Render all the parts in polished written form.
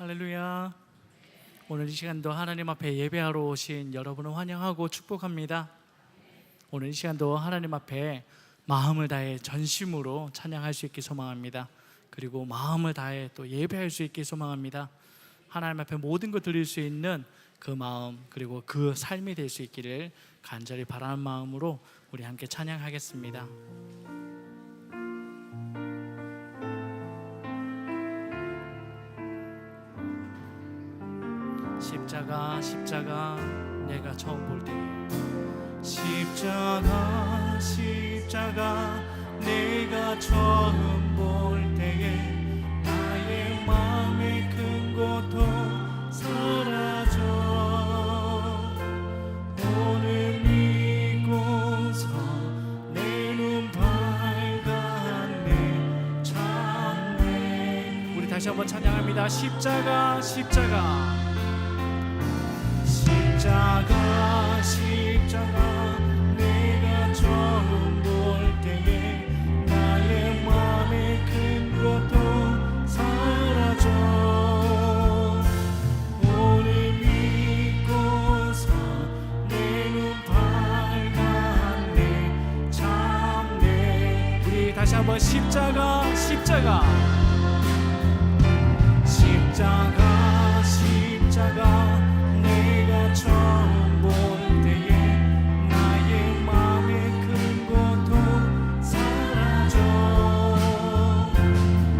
할렐루야. 오늘 이 시간도 하나님 앞에 예배하러 오신 여러분을 환영하고 축복합니다. 오늘 이 시간도 하나님 앞에 마음을 다해 전심으로 찬양할 수 있게 소망합니다. 그리고 마음을 다해 또 예배할 수 있게 소망합니다. 하나님 앞에 모든 것 드릴 수 있는 그 마음, 그리고 그 삶이 될 수 있기를 간절히 바라는 마음으로 우리 함께 찬양하겠습니다. 십자가 십자가 내가 처음 볼 때, 십자가 십자가 내가 처음 볼 때에 나의 마음의 큰 고통 사라져 오늘 믿고서 내 눈 밝았네 참네. 우리 다시 한번 찬양합니다. 십자가 십자가 십자가 십자가 내가 처음 볼 때에 나의 마음의 큰 고통 사라져 오늘 믿고서 내 눈 밝았네 참네. 우리 다시 한번 십자가 십자가 십자가 십자가 내가 처음 볼 때에 나의 마음의 큰 고통 사라져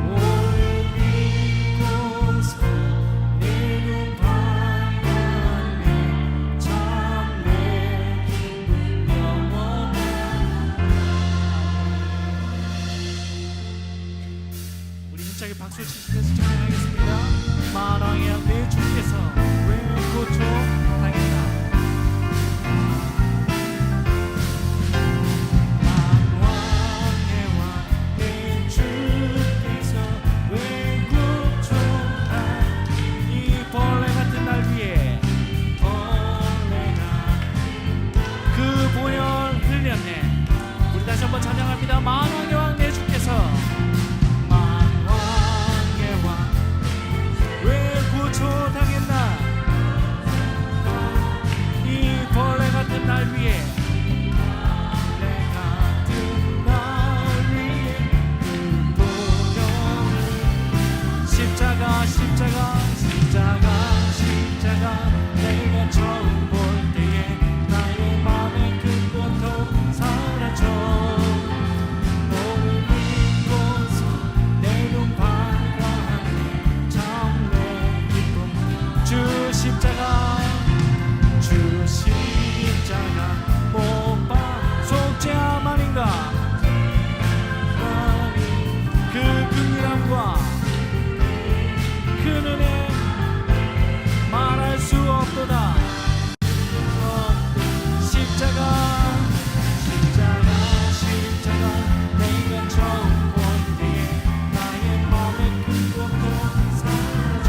오늘 믿고서 내 눈 밝았네 참내 기쁨 영원한. 우리 힘차게 박수 치시면서 찬양하겠습니다. 만왕의 왕 내 주께서 왜 고통당했나. 만왕의 왕 내 주께서 왜 고통당. 이 벌레 같은 날 위에 벌레가 그 보혈 흘렸네. 우리 다시 한번 찬양합니다. 만왕의 왕 내 주께서 고초당했나. 이 벌레 같은 날 위에 벌레 같은 날 위에 그 보혈을 십자가 십자가 십자가 십자가 내가 처음 볼 때에 나의 마음의 큰 고통 사라져 오늘 믿고서 내 눈 밝았네 참내. 주 십자가 주 십자가 못 박 속죄함 아닌가. 그 긍휼함과 그 은혜 말할 수 없도다. 십자가 십자가 십자가 내가 처음 볼 때에 나의 마음의 큰 고통 사라져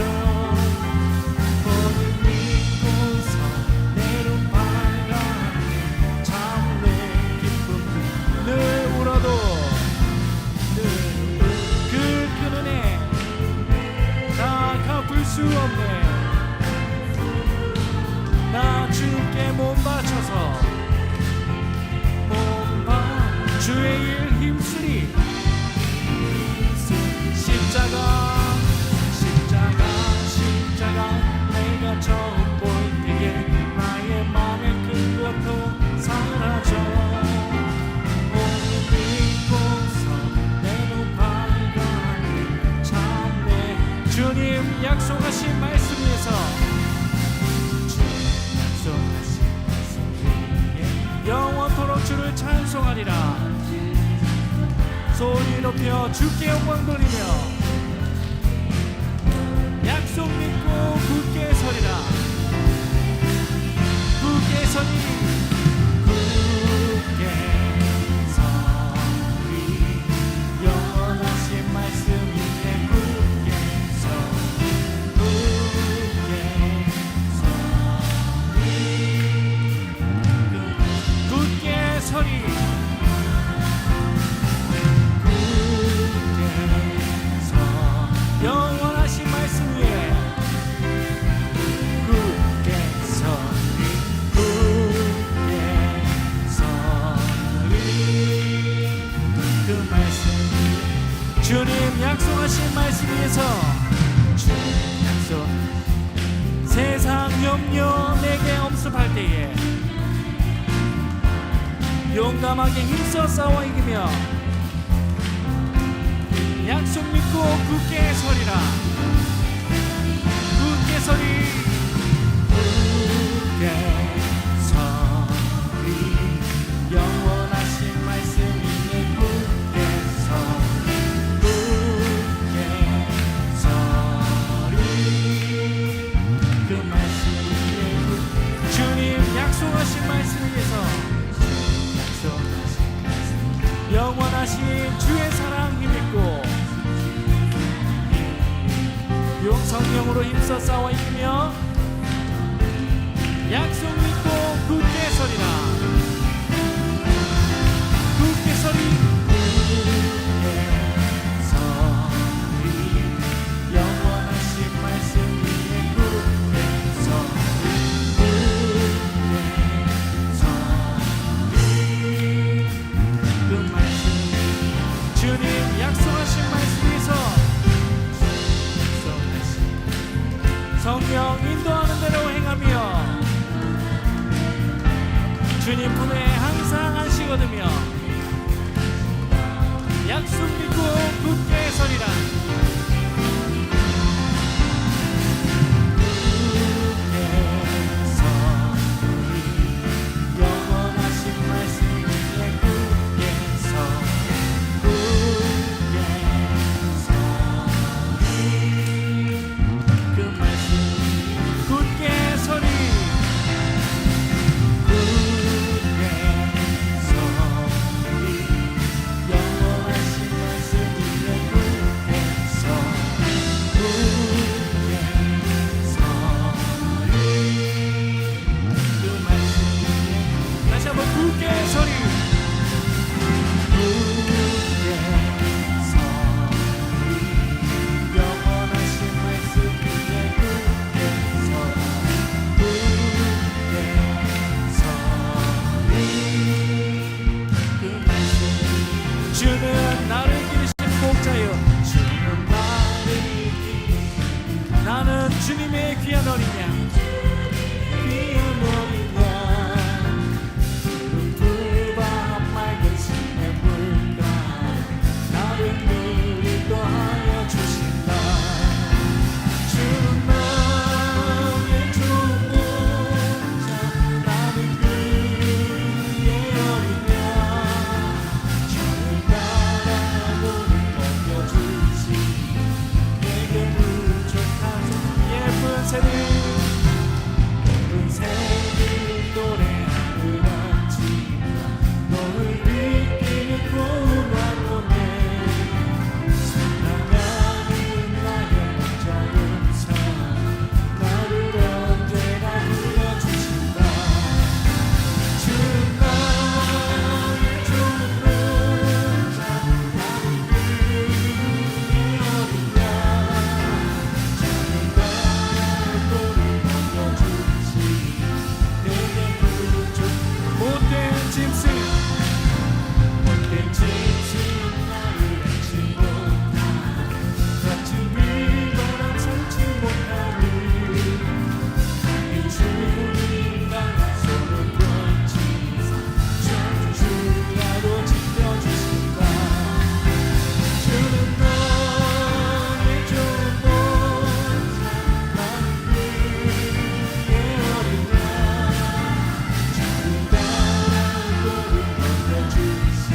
수 없네. 나 주께 몸 바쳐서 주의 일 힘쓰리. 십자가 십자가 십자가 내가 처음 볼 때에 나의 마음의 큰 고통 사라져 오늘 믿고서 내 눈 밝았네 참내. 주님 약속하신 말씀 위에서 영원토록 주를 찬송하리라. 소리 높여 주께 영광 돌리며 약속 믿고 굳게 서리라. 굳게 서리 굳게 서리 영원하신 말씀 위에 굳게 서리 굳게 서리 굳게 서리 모습할 때에 용감하게 힘써 싸워 이기며 약속 믿고 굳게 서리라. 굳게 서리, 굳게 서리. 영원하신 말씀 위에 굳게 서리, 굳게 서리. 그 말씀 위에 주님 약속하신 말씀 위에서 영원하신 주의 사랑 힘입고 성령으로 힘써 싸워 이기며 약속 믿고 굳게 서리라. 굳게 서리, 굳게 서리. 영원하신 말씀 위에 굳게 서리, 굳게 서리. 그 말씀 주님 약속하신 말씀 위에서 성령 인도하는 대로 행하며 주님 품에 항상 안식 얻으며 약속 믿고 굳게 서리라. 굳게 서리. 영원하신 말씀 위에 굳게 서리, 굳게 서리. 그 말씀 굳게 서리, 굳게 서리. 영원하신 말씀 위에 굳게 서리, 굳게 서리. 그 말씀 위에 다시 한번 굳게 서리, 굳게 서리. 영원하신 말씀 위에 굳게 서리, 굳게 서리. 그 말씀 주는 나를 기르신 목자여, 주는 나를 기르신 나는 주님의 귀한 어린 양, 귀한 어린 양. 푸른 풀밭 맑은 시내 물가 나를 늘 인도하여 주신다. 주는 나의 좋은 목자, 나는 그의 어린 양. 저를 따라 몸을 먹여주시, 내게 부족하죠. 예쁜 새들 노래하느라지만 너를 느끼는 고운 한몸에 사랑하는 나의 작은 삶, 나를 언제나 불러주신다. 주는 나의 좋은 목자, 나는 그의 어린 양. 저를 따라 너를 먹여주시, 내게 부족 못된 짐승, 못된 짐승 나를 알지 못하, 같은 물바람 삼지 못하는 이 주님 나의 손을 펼치사 주야로 지켜주신다. 주는 나의 좋은 목자, 나는 그의 어린 양. 저를 따라 너를 먹여주시,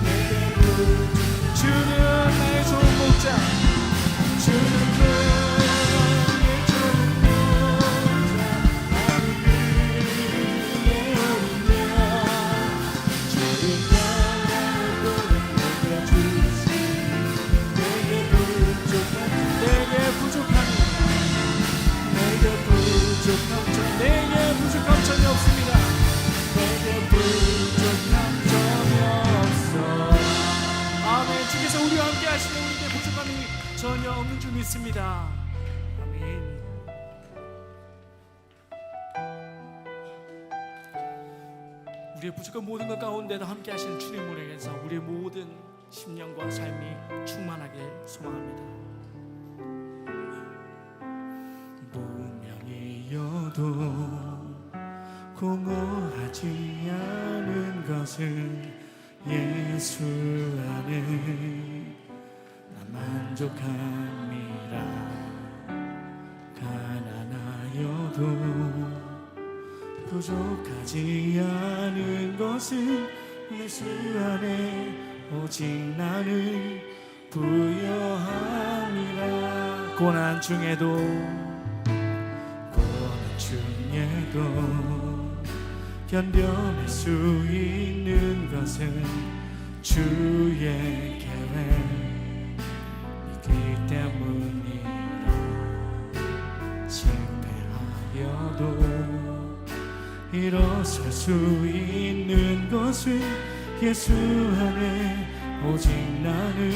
내게 부족. 주는 나의 좋은 목자, 주는 나의 좋은 목자, 나는 그의 어린 양. 저를 따라 너를 먹여주시, 내게 부족함이 내게 부족함 전이 없습니다. 내게 부족함 전이 없어. 아멘. 주께서 우리와 함께 하시는 우리에게 부족함이 전혀 없는 줄 믿습니다. 아멘. 우리의 부족한 모든 것 가운데도 함께 하시는 주님을 위해서 우리의 모든 심령과 삶이 충만하길 소망합니다. 무명이어도 공허하지 않은 것은 예수 안에 나 만족합니다. 가난하여도 부족하지 않은 것은 예수 안에 오직 나는 부여합니다. 고난 중에도 견뎌낼 수 있는 것은 주의 계획 있기 때문이라. 실패하여도 일어설 수 있는 것은 예수 안에 오직 나는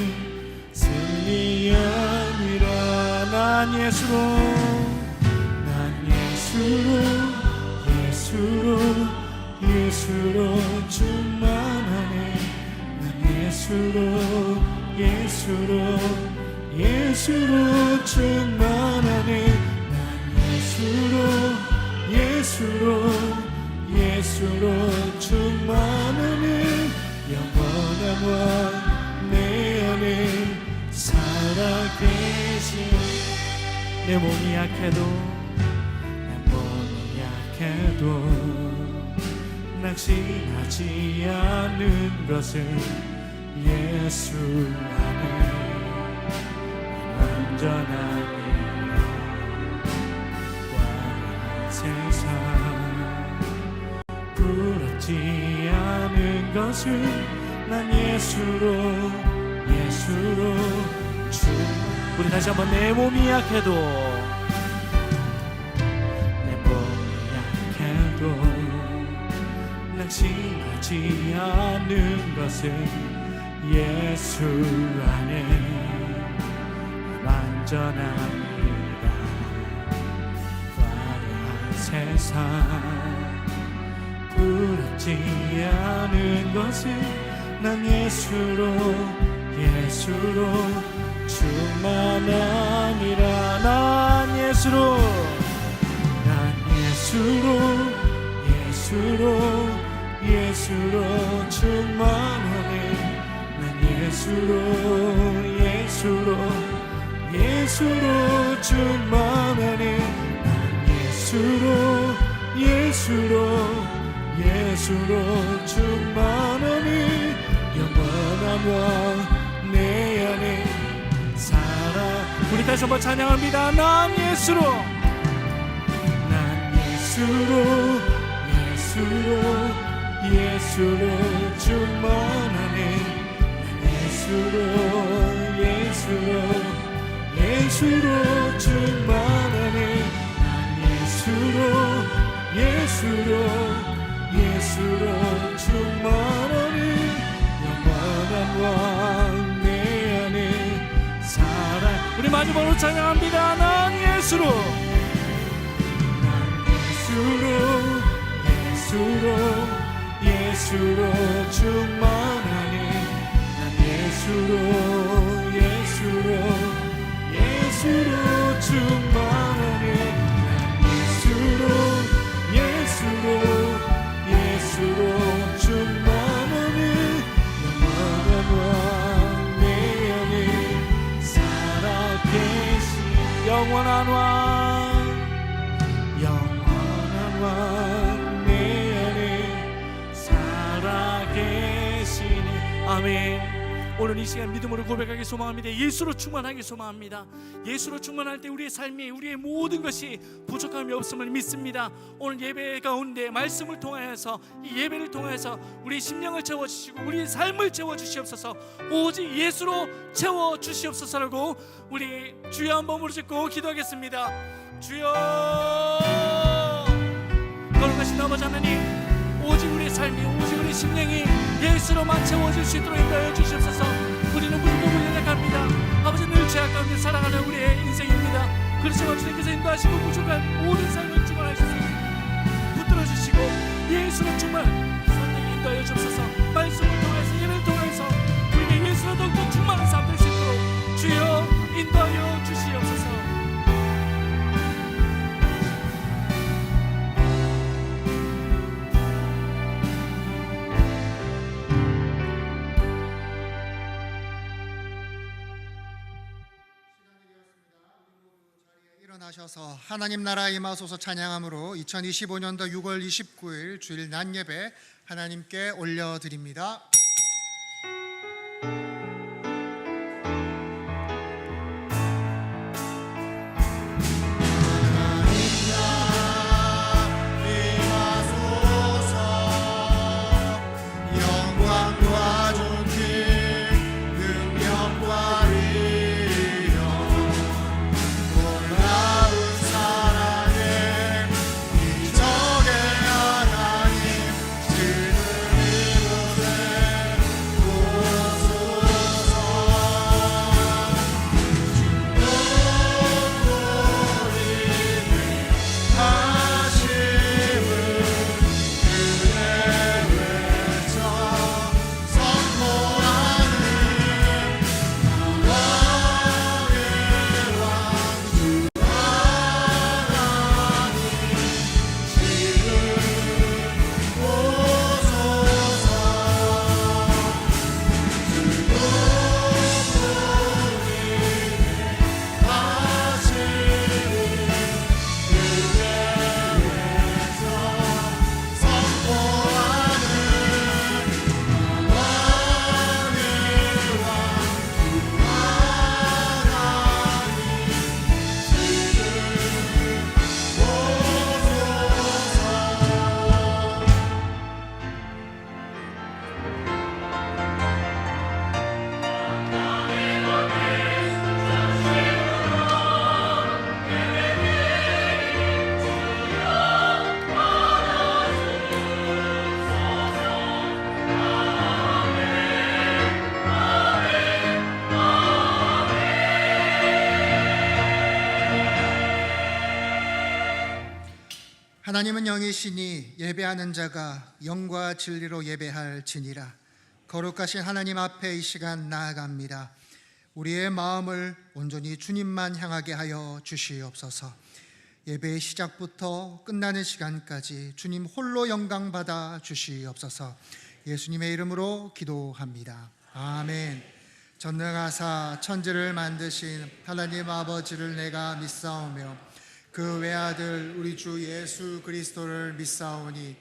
승리함이라. 난 예수로 충만하네. 난 예수로 충만하네. 난 예수로 충만하네. 영원한 왕 내 안에 살아계신. 내 몸이 약해도 낙심하지 않는 것은 예수 안에 완전함이라. 화려한 세상 부럽지 않은 것은 난 예수로 우리 다시 한번. 내 몸이 약해도 낙심하지 않는 것은 예수 안에 완전합니다. 화려한 세상 부럽지 않은 것은 난 예수로 충만함이라. 난 예수로 충만하네. 난 예수로 충만하네. 난 예수로 충만하네. 영원한 왕 내 안에 살아. 우리 다시 한번 찬양합니다. 난 예수로 충만하네. 예수로 충만하네. 난 예수로 충만하네. 영원한 왕 내 안에 살아. 우리 마지막으로 찬양합니다. 난 예수로 충만하네. 난 예수로 충만하네. 난 예수로 충만하네. 영원한 왕 내 안에 살아계신. 영원한 왕 내 안에 살아계시니. 아멘. 오늘 이 시간 믿음으로 고백하기 소망합니다. 예수로 충만하기 소망합니다. 예수로 충만할 때 우리의 삶이, 우리의 모든 것이 부족함이 없음을 믿습니다. 오늘 예배 가운데 말씀을 통하여서, 이 예배를 통해서 우리 심령을 채워주시고 우리의 삶을 채워주시옵소서. 오직 예수로 채워주시옵소서라고 우리 주여 한번 부르짖고 기도하겠습니다. 주여. 거룩하신 아버지 하나님, 오직 우리의 삶이, 오직 우리의 심령이 예수로만 채워질 수 있도록 인도하여 주시옵소서. 우리는 부족하고 연약합니다. 아버지, 늘 죄악 가운데 살아가는 우리의 인생입니다. 그렇지만 주님께서 인도하시고 부족한 모든 삶을 충만하셔서 붙들어 주시고 예수로 충만 선생님 인도하여 주옵소서. 말씀을 통해서, 예배를 통해서 우리가 예수로 더욱더 충만한 삶 될 수 있도록 주여 인도하여 주시옵소서. 일어나셔서 하나님 나라 임하소서 찬양함으로 2025년도 6월 29일 주일 낮 예배 하나님께 올려드립니다. 하나님은 영이시니 예배하는 자가 영과 진리로 예배할지니라. 거룩하신 하나님 앞에 이 시간 나아갑니다. 우리의 마음을 온전히 주님만 향하게 하여 주시옵소서. 예배의 시작부터 끝나는 시간까지 주님 홀로 영광 받아 주시옵소서. 예수님의 이름으로 기도합니다. 아멘. 전능하사 천지를 만드신 하나님 아버지를 내가 믿사오며 그 외아들 우리 주 예수 그리스도를 믿사오니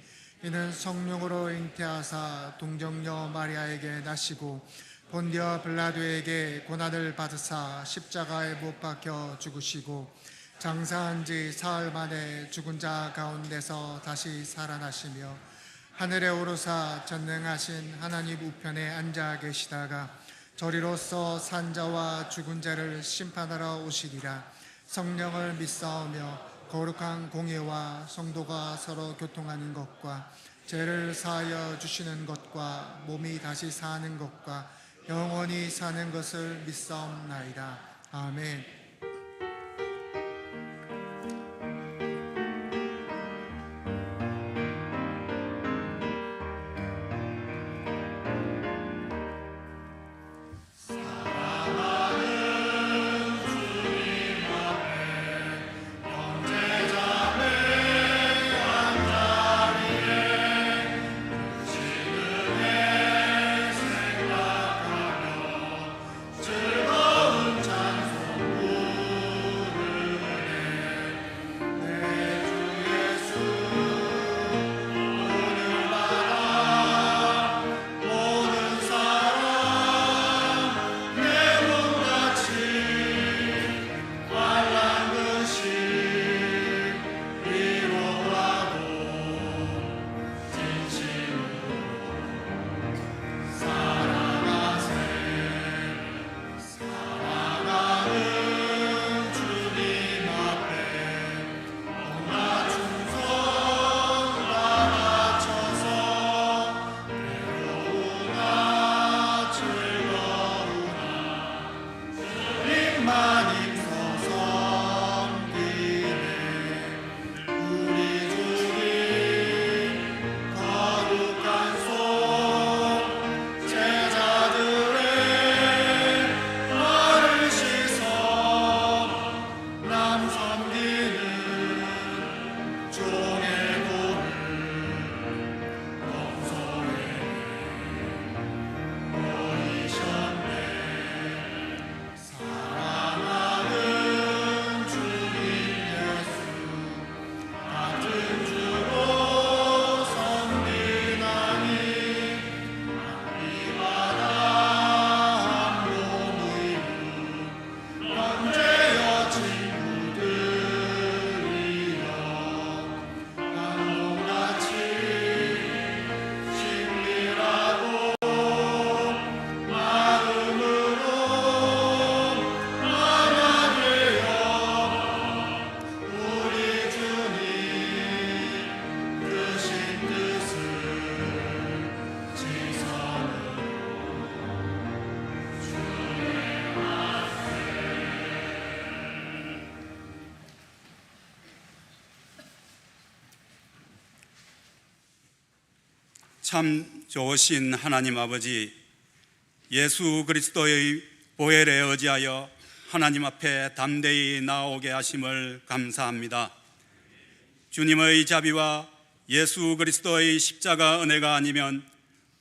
이는 성령으로 잉태하사 동정녀 마리아에게 나시고 본디오 빌라도에게 고난을 받으사 십자가에 못 박혀 죽으시고 장사한 지 사흘 만에 죽은 자 가운데서 다시 살아나시며 하늘에 오르사 전능하신 하나님 우편에 앉아 계시다가 저리로서 산자와 죽은 자를 심판하러 오시리라. 성령을 믿사오며 거룩한 공예와 성도가 서로 교통하는 것과 죄를 사하여 주시는 것과 몸이 다시 사는 것과 영원히 사는 것을 믿사옵나이다. 아멘. 즐거운 찬송 참 좋으신 하나님 아버지, 예수 그리스도의 보혈에 의지하여 하나님 앞에 담대히 나오게 하심을 감사합니다. 주님의 자비와 예수 그리스도의 십자가 은혜가 아니면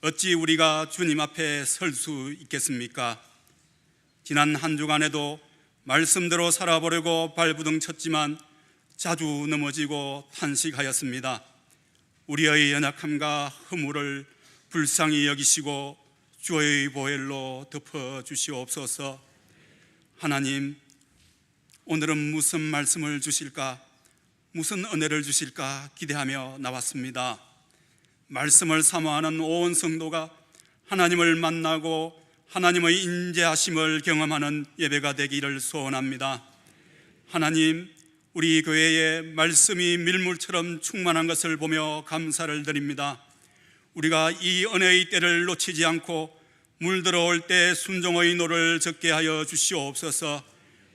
어찌 우리가 주님 앞에 설 수 있겠습니까? 지난 한 주간에도 말씀대로 살아보려고 발부둥 쳤지만 자주 넘어지고 탄식하였습니다. 우리의 연약함과 허물을 불쌍히 여기시고 주의 보혈로 덮어주시옵소서. 하나님, 오늘은 무슨 말씀을 주실까, 무슨 은혜를 주실까 기대하며 나왔습니다. 말씀을 사모하는 온 성도가 하나님을 만나고 하나님의 인재하심을 경험하는 예배가 되기를 소원합니다. 하나님, 우리 교회에 말씀이 밀물처럼 충만한 것을 보며 감사를 드립니다. 우리가 이 은혜의 때를 놓치지 않고 물들어올 때 순종의 노를 적게 하여 주시옵소서.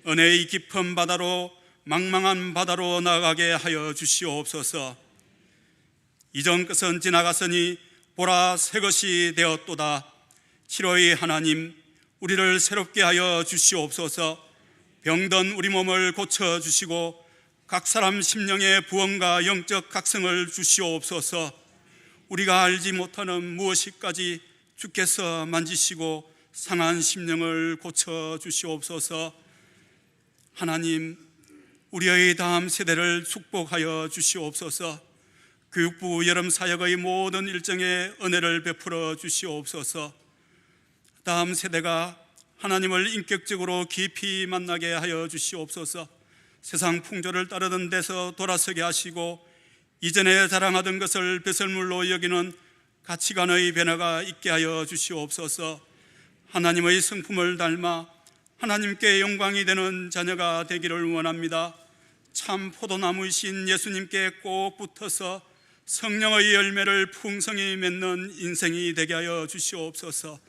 은혜의 깊은 바다로, 망망한 바다로 나아가게 하여 주시옵소서. 이전 것은 지나갔으니 보라 새 것이 되었도다. 치료의 하나님, 우리를 새롭게 하여 주시옵소서. 병든 우리 몸을 고쳐주시고 각 사람 심령의 부흥과 영적 각성을 주시옵소서. 우리가 알지 못하는 무엇이까지 주께서 만지시고 상한 심령을 고쳐주시옵소서. 하나님, 우리의 다음 세대를 축복하여 주시옵소서. 교육부 여름사역의 모든 일정에 은혜를 베풀어 주시옵소서. 다음 세대가 하나님을 인격적으로 깊이 만나게 하여 주시옵소서. 세상 풍조를 따르던 데서 돌아서게 하시고 이전에 자랑하던 것을 배설물로 여기는 가치관의 변화가 있게 하여 주시옵소서. 하나님의 성품을 닮아 하나님께 영광이 되는 자녀가 되기를 원합니다. 참 포도나무이신 예수님께 꼭 붙어서 성령의 열매를 풍성히 맺는 인생이 되게 하여 주시옵소서.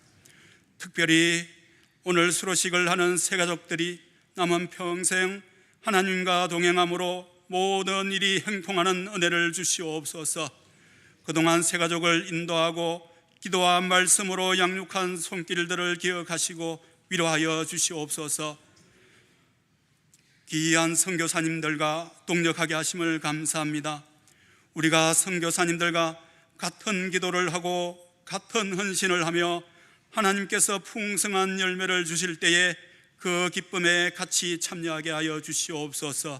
특별히 오늘 수료식을 하는 새가족들이 남은 평생 하나님과 동행함으로 모든 일이 행통하는 은혜를 주시옵소서. 그동안 새가족을 인도하고 기도와 말씀으로 양육한 손길들을 기억하시고 위로하여 주시옵소서. 기이한 선교사님들과 동력하게 하심을 감사합니다. 우리가 선교사님들과 같은 기도를 하고 같은 헌신을 하며 하나님께서 풍성한 열매를 주실 때에 그 기쁨에 같이 참여하게 하여 주시옵소서.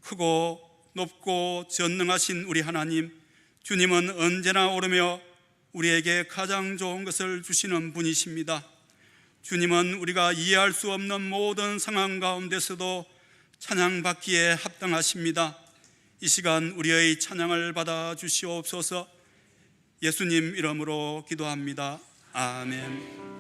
크고 높고 전능하신 우리 하나님, 주님은 언제나 오르며 우리에게 가장 좋은 것을 주시는 분이십니다. 주님은 우리가 이해할 수 없는 모든 상황 가운데서도 찬양받기에 합당하십니다. 이 시간 우리의 찬양을 받아 주시옵소서. 예수님 이름으로 기도합니다. 아멘.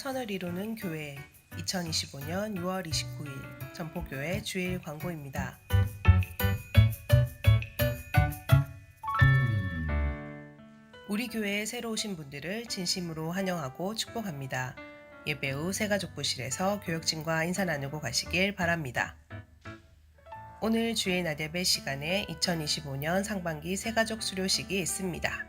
선을 이루는 교회 2025년 6월 29일 전포교회 주일 광고입니다. 우리 교회에 새로 오신 분들을 진심으로 환영하고 축복합니다. 예배 후 새가족부실에서 교역진과 인사 나누고 가시길 바랍니다. 오늘 주일 낮 예배 시간에 2025년 상반기 새가족 수료식이 있습니다.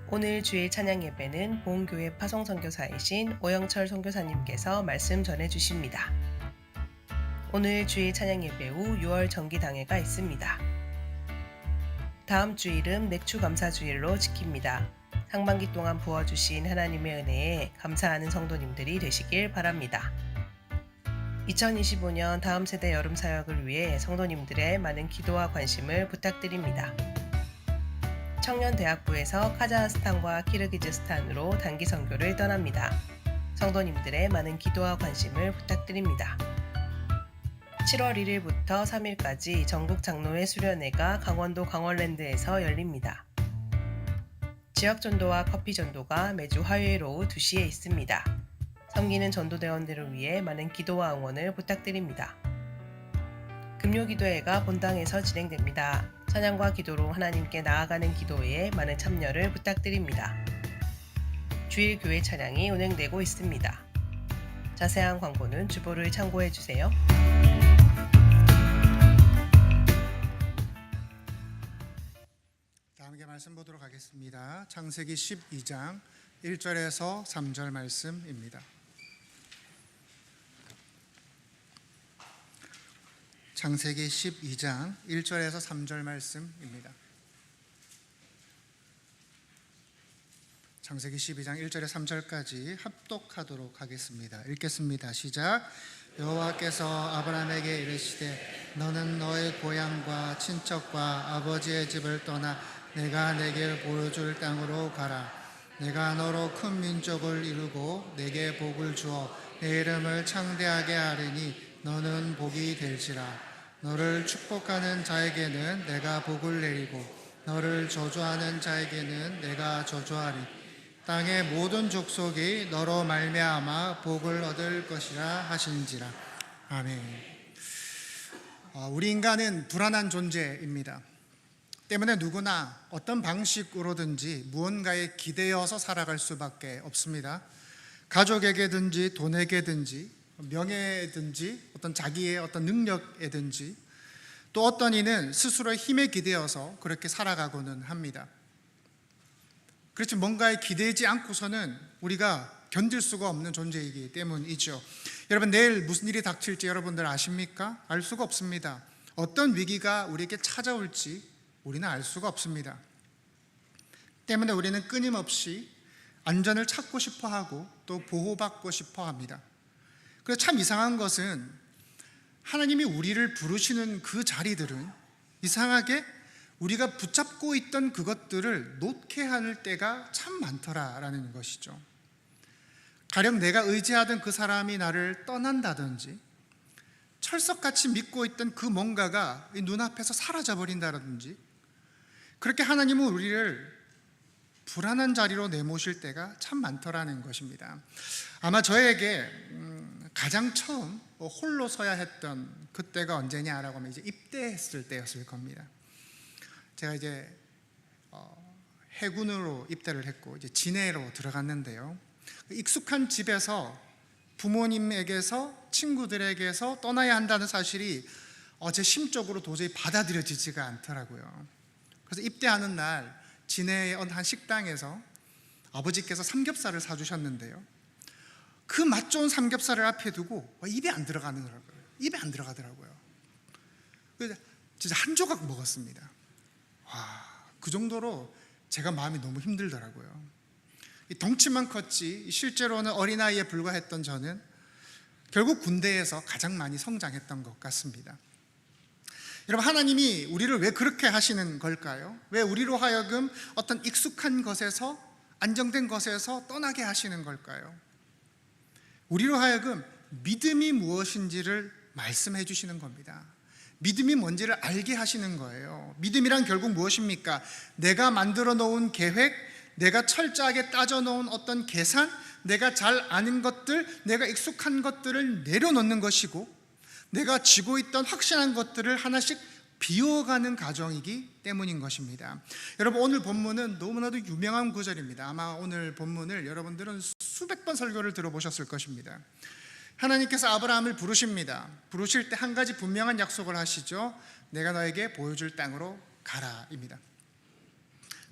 오늘 주일 찬양 예배는 보은교회 파송선교사이신 오영철 선교사님께서 말씀 전해주십니다. 오늘 주일 찬양 예배 후 6월 정기당회가 있습니다. 다음 주일은 맥주 감사 주일로 지킵니다. 상반기 동안 부어주신 하나님의 은혜에 감사하는 성도님들이 되시길 바랍니다. 2025년 다음 세대 여름 사역을 위해 성도님들의 많은 기도와 관심을 부탁드립니다. 청년대학부에서 카자흐스탄과 키르기즈스탄으로 단기 선교를 떠납니다. 성도님들의 많은 기도와 관심을 부탁드립니다. 7월 1일부터 3일까지 전국 장로회 수련회가 강원도 강원랜드에서 열립니다. 지역 전도와 커피 전도가 매주 화요일 오후 2시에 있습니다. 섬기는 전도대원들을 위해 많은 기도와 응원을 부탁드립니다. 금요기도회가 본당에서 진행됩니다. 찬양과 기도로 하나님께 나아가는 기도회에 많은 참여를 부탁드립니다. 주일 교회 찬양이 운행되고 있습니다. 자세한 광고는 주보를 참고해주세요. 다 함께 말씀 보도록 하겠습니다. 창세기 12장 1절에서 3절 말씀입니다. 창세기 12장 1절에서 3절 말씀입니다. 창세기 12장 1절에서 3절까지 합독하도록 하겠습니다. 읽겠습니다. 시작. 여호와께서 아브라함에게 이르시되 너는 너의 고향과 친척과 아버지의 집을 떠나 내가 내게 보여줄 땅으로 가라. 내가 너로 큰 민족을 이루고 내게 복을 주어 내 이름을 창대하게 하리니 너는 복이 될지라. 너를 축복하는 자에게는 내가 복을 내리고 너를 저주하는 자에게는 내가 저주하리. 땅의 모든 족속이 너로 말미암아 복을 얻을 것이라 하신지라. 아멘. 우리 인간은 불안한 존재입니다. 때문에 누구나 어떤 방식으로든지 무언가에 기대어서 살아갈 수밖에 없습니다. 가족에게든지 돈에게든지 명예든지 어떤 자기의 어떤 능력에든지 또 어떤 이는 스스로의 힘에 기대어서 그렇게 살아가고는 합니다. 그렇지 뭔가에 기대지 않고서는 우리가 견딜 수가 없는 존재이기 때문이죠. 여러분 내일 무슨 일이 닥칠지 여러분들 아십니까? 알 수가 없습니다. 어떤 위기가 우리에게 찾아올지 우리는 알 수가 없습니다. 때문에 우리는 끊임없이 안전을 찾고 싶어하고 또 보호받고 싶어합니다. 그래서 참 이상한 것은 하나님이 우리를 부르시는 그 자리들은 이상하게 우리가 붙잡고 있던 그것들을 놓게 할 때가 참 많더라라는 것이죠. 가령 내가 의지하던 그 사람이 나를 떠난다든지 철석같이 믿고 있던 그 뭔가가 눈앞에서 사라져버린다든지 그렇게 하나님은 우리를 불안한 자리로 내모실 때가 참 많더라는 것입니다. 아마 저에게 가장 처음 홀로 서야 했던 그때가 언제냐라고 하면 이제 입대했을 때였을 겁니다. 제가 이제 해군으로 입대를 했고 이제 진해로 들어갔는데요. 익숙한 집에서 부모님에게서 친구들에게서 떠나야 한다는 사실이 제 심적으로 도저히 받아들여지지가 않더라고요. 그래서 입대하는 날 진해의 한 식당에서 아버지께서 삼겹살을 사주셨는데요. 그 맛 좋은 삼겹살을 앞에 두고 입에 안 들어가더라고요. 입에 안 들어가더라고요. 그래서 진짜 한 조각 먹었습니다. 그 정도로 제가 마음이 너무 힘들더라고요. 덩치만 컸지 실제로는 어린아이에 불과했던 저는 결국 군대에서 가장 많이 성장했던 것 같습니다. 여러분 하나님이 우리를 왜 그렇게 하시는 걸까요? 왜 우리로 하여금 어떤 익숙한 것에서 안정된 것에서 떠나게 하시는 걸까요? 우리로 하여금 믿음이 무엇인지를 말씀해 주시는 겁니다. 믿음이 뭔지를 알게 하시는 거예요. 믿음이란 결국 무엇입니까? 내가 만들어 놓은 계획, 내가 철저하게 따져 놓은 어떤 계산, 내가 잘 아는 것들, 내가 익숙한 것들을 내려놓는 것이고, 내가 쥐고 있던 확신한 것들을 하나씩 비워가는 과정이기 때문인 것입니다. 여러분, 오늘 본문은 너무나도 유명한 구절입니다. 아마 오늘 본문을 여러분들은 수백 번 설교를 들어보셨을 것입니다. 하나님께서 아브라함을 부르십니다. 부르실 때 한 가지 분명한 약속을 하시죠. 내가 너에게 보여줄 땅으로 가라입니다.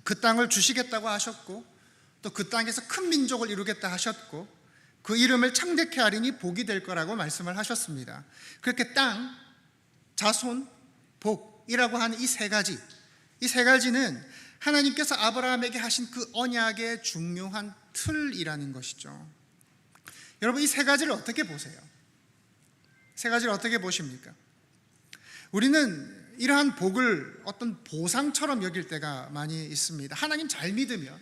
그 땅을 주시겠다고 하셨고, 또 그 땅에서 큰 민족을 이루겠다 하셨고, 그 이름을 창대케 하리니 복이 될 거라고 말씀을 하셨습니다. 그렇게 땅, 자손, 복이라고 하는 이 세 가지는 하나님께서 아브라함에게 하신 그 언약의 중요한 틀이라는 것이죠. 여러분, 이 세 가지를 어떻게 보세요? 세 가지를 어떻게 보십니까? 우리는 이러한 복을 어떤 보상처럼 여길 때가 많이 있습니다. 하나님 잘 믿으면,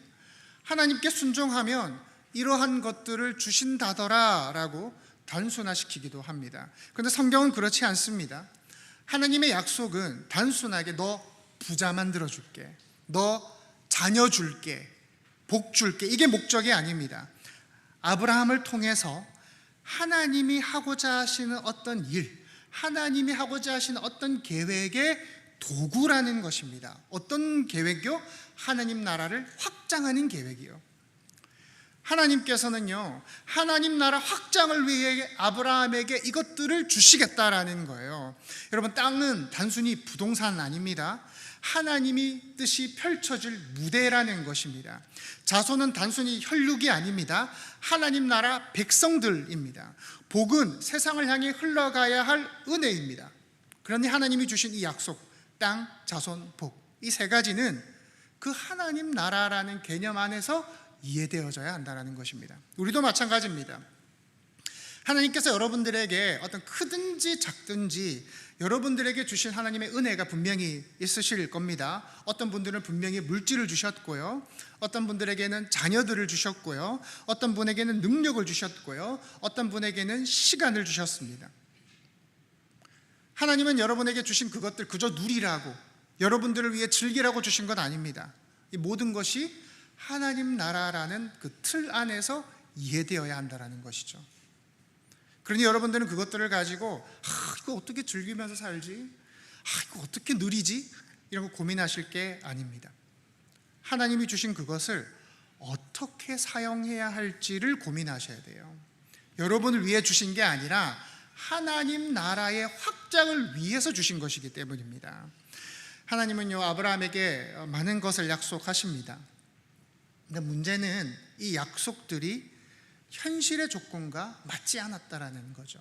하나님께 순종하면 이러한 것들을 주신다더라 라고 단순화시키기도 합니다. 그런데 성경은 그렇지 않습니다. 하나님의 약속은 단순하게 너 부자 만들어줄게, 너 자녀 줄게, 복 줄게, 이게 목적이 아닙니다. 아브라함을 통해서 하나님이 하고자 하시는 어떤 일, 하나님이 하고자 하시는 어떤 계획의 도구라는 것입니다. 어떤 계획이요? 하나님 나라를 확장하는 계획이요. 하나님께서는요, 하나님 나라 확장을 위해 아브라함에게 이것들을 주시겠다라는 거예요. 여러분, 땅은 단순히 부동산 아닙니다. 하나님이 뜻이 펼쳐질 무대라는 것입니다. 자손은 단순히 혈육이 아닙니다. 하나님 나라 백성들입니다. 복은 세상을 향해 흘러가야 할 은혜입니다. 그러니 하나님이 주신 이 약속, 땅, 자손, 복, 이 세 가지는 그 하나님 나라라는 개념 안에서 이해되어져야 한다는 것입니다. 우리도 마찬가지입니다. 하나님께서 여러분들에게 어떤 크든지 작든지 여러분들에게 주신 하나님의 은혜가 분명히 있으실 겁니다. 어떤 분들은 분명히 물질을 주셨고요, 어떤 분들에게는 자녀들을 주셨고요, 어떤 분에게는 능력을 주셨고요, 어떤 분에게는 시간을 주셨습니다. 하나님은 여러분에게 주신 그것들 그저 누리라고, 여러분들을 위해 즐기라고 주신 것 아닙니다. 이 모든 것이 하나님 나라라는 그 틀 안에서 이해되어야 한다는 것이죠. 그러니 여러분들은 그것들을 가지고 이거 어떻게 즐기면서 살지? 이거 어떻게 누리지? 이런 거 고민하실 게 아닙니다. 하나님이 주신 그것을 어떻게 사용해야 할지를 고민하셔야 돼요. 여러분을 위해 주신 게 아니라 하나님 나라의 확장을 위해서 주신 것이기 때문입니다. 하나님은요, 아브라함에게 많은 것을 약속하십니다. 근데 문제는 이 약속들이 현실의 조건과 맞지 않았다라는 거죠.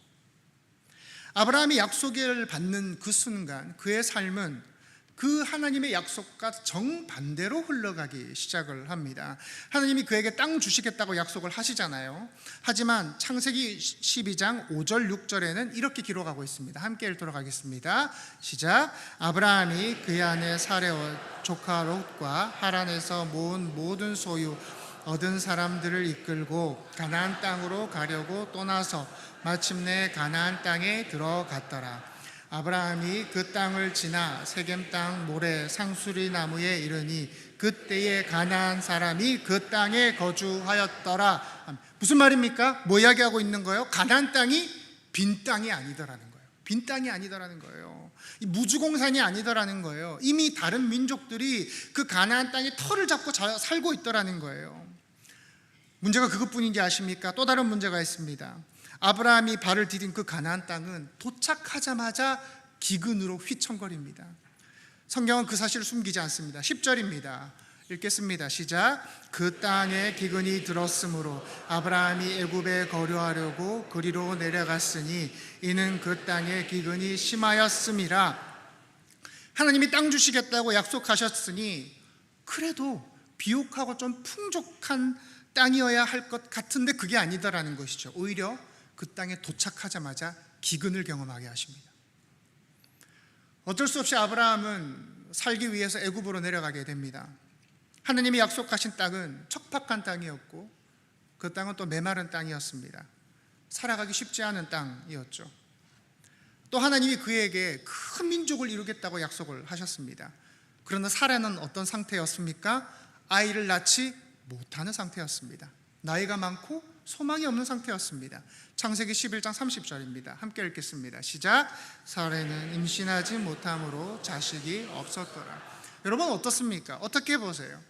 아브라함이 약속을 받는 그 순간 그의 삶은 그 하나님의 약속과 정반대로 흘러가기 시작을 합니다. 하나님이 그에게 땅 주시겠다고 약속을 하시잖아요. 하지만 창세기 12장 5절 6절에는 이렇게 기록하고 있습니다. 함께 읽도록 하겠습니다. 시작. 아브라함이 그의 아내 사레와 조카 롯과 하란에서 모은 모든 소유 얻은 사람들을 이끌고 가나안 땅으로 가려고 떠나서 마침내 가나안 땅에 들어갔더라. 아브라함이 그 땅을 지나 세겜 땅 모래 상수리 나무에 이르니 그때에 가나안 사람이 그 땅에 거주하였더라. 무슨 말입니까? 뭐 이야기하고 있는 거예요? 가나안 땅이 빈 땅이 아니더라는 거예요. 빈 땅이 아니더라는 거예요. 무주공산이 아니더라는 거예요. 이미 다른 민족들이 그 가나안 땅에 터를 잡고 살고 있더라는 거예요. 문제가 그것뿐인지 아십니까? 또 다른 문제가 있습니다. 아브라함이 발을 디딘 그 가나안 땅은 도착하자마자 기근으로 휘청거립니다. 성경은 그 사실을 숨기지 않습니다. 10절입니다. 읽겠습니다. 시작. 그 땅에 기근이 들었으므로 아브라함이 애굽에 거류하려고 그리로 내려갔으니 이는 그 땅에 기근이 심하였음이라. 하나님이 땅 주시겠다고 약속하셨으니 그래도 비옥하고 좀 풍족한 땅이어야 할 것 같은데 그게 아니다라는 것이죠. 오히려 그 땅에 도착하자마자 기근을 경험하게 하십니다. 어쩔 수 없이 아브라함은 살기 위해서 애굽으로 내려가게 됩니다. 하나님이 약속하신 땅은 척박한 땅이었고 그 땅은 또 메마른 땅이었습니다. 살아가기 쉽지 않은 땅이었죠. 또 하나님이 그에게 큰 민족을 이루겠다고 약속을 하셨습니다. 그러나 사라는 어떤 상태였습니까? 아이를 낳지 못하는 상태였습니다. 나이가 많고 소망이 없는 상태였습니다. 창세기 11장 30절입니다. 함께 읽겠습니다. 시작. 사라는 임신하지 못함으로 자식이 없었더라. 여러분 어떻습니까? 어떻게 보세요?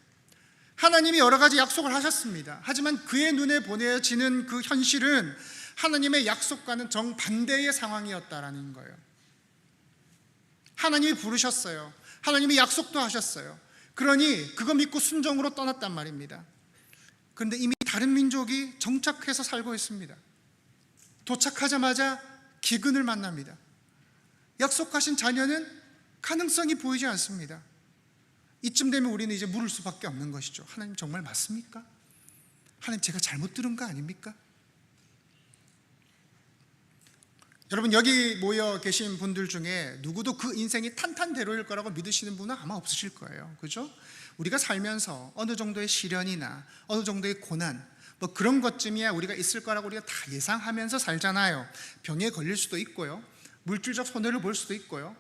하나님이 여러 가지 약속을 하셨습니다. 하지만 그의 눈에 보내지는 그 현실은 하나님의 약속과는 정반대의 상황이었다라는 거예요. 하나님이 부르셨어요. 하나님이 약속도 하셨어요. 그러니 그거 믿고 순종으로 떠났단 말입니다. 그런데 이미 다른 민족이 정착해서 살고 있습니다. 도착하자마자 기근을 만납니다. 약속하신 자녀는 가능성이 보이지 않습니다. 이쯤 되면 우리는 이제 물을 수밖에 없는 것이죠. 하나님 정말 맞습니까? 하나님 제가 잘못 들은 거 아닙니까? 여러분 여기 모여 계신 분들 중에 누구도 그 인생이 탄탄대로일 거라고 믿으시는 분은 아마 없으실 거예요. 그죠? 우리가 살면서 어느 정도의 시련이나 어느 정도의 고난 뭐 그런 것쯤이야 우리가 있을 거라고 우리가 다 예상하면서 살잖아요. 병에 걸릴 수도 있고요. 물질적 손해를 볼 수도 있고요.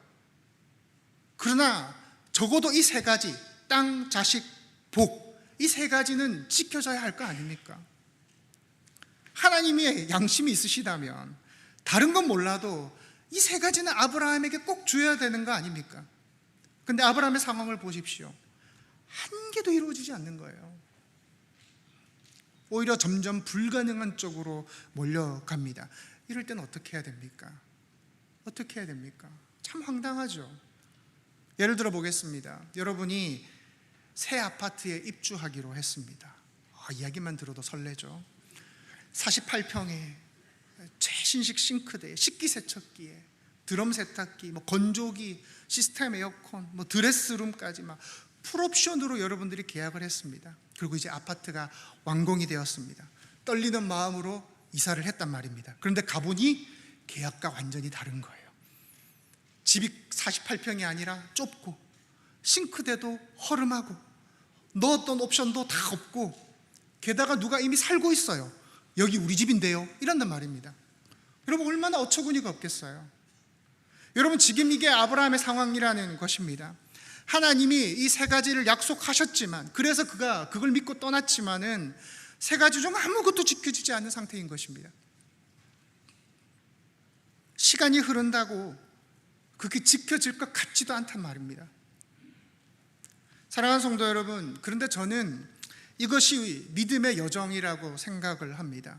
그러나 적어도 이 세 가지 땅, 자식, 복 이 세 가지는 지켜져야 할 거 아닙니까? 하나님의 양심이 있으시다면 다른 건 몰라도 이 세 가지는 아브라함에게 꼭 줘야 되는 거 아닙니까? 근데 아브라함의 상황을 보십시오. 한 개도 이루어지지 않는 거예요. 오히려 점점 불가능한 쪽으로 몰려갑니다. 이럴 때는 어떻게 해야 됩니까? 어떻게 해야 됩니까? 참 황당하죠. 예를 들어 보겠습니다. 여러분이 새 아파트에 입주하기로 했습니다. 이야기만 들어도 설레죠. 48평에 최신식 싱크대에 식기세척기에 드럼 세탁기, 뭐 건조기, 시스템 에어컨, 뭐 드레스룸까지 막 풀옵션으로 여러분들이 계약을 했습니다. 그리고 이제 아파트가 완공이 되었습니다. 떨리는 마음으로 이사를 했단 말입니다. 그런데 가보니 계약과 완전히 다른 거예요. 집이 48평이 아니라 좁고 싱크대도 허름하고 넣었던 옵션도 다 없고 게다가 누가 이미 살고 있어요. 여기 우리 집인데요 이런단 말입니다. 여러분 얼마나 어처구니가 없겠어요. 여러분 지금 이게 아브라함의 상황이라는 것입니다. 하나님이 이 세 가지를 약속하셨지만 그래서 그가 그걸 믿고 떠났지만은 세 가지 중 아무것도 지켜지지 않는 상태인 것입니다. 시간이 흐른다고 그게 지켜질 것 같지도 않단 말입니다. 사랑하는 성도 여러분, 그런데 저는 이것이 믿음의 여정이라고 생각을 합니다.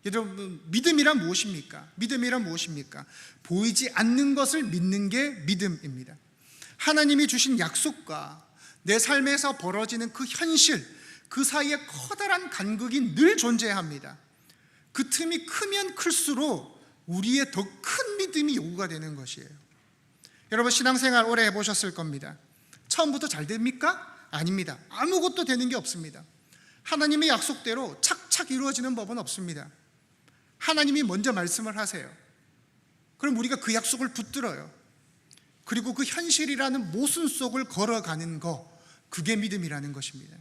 여러분 믿음이란 무엇입니까? 믿음이란 무엇입니까? 보이지 않는 것을 믿는 게 믿음입니다. 하나님이 주신 약속과 내 삶에서 벌어지는 그 현실, 그 사이에 커다란 간극이 늘 존재합니다. 그 틈이 크면 클수록 우리의 더 큰 믿음이 요구가 되는 것이에요. 여러분 신앙생활 오래 해보셨을 겁니다. 처음부터 잘 됩니까? 아닙니다. 아무것도 되는 게 없습니다. 하나님의 약속대로 착착 이루어지는 법은 없습니다. 하나님이 먼저 말씀을 하세요. 그럼 우리가 그 약속을 붙들어요. 그리고 그 현실이라는 모순 속을 걸어가는 거, 그게 믿음이라는 것입니다.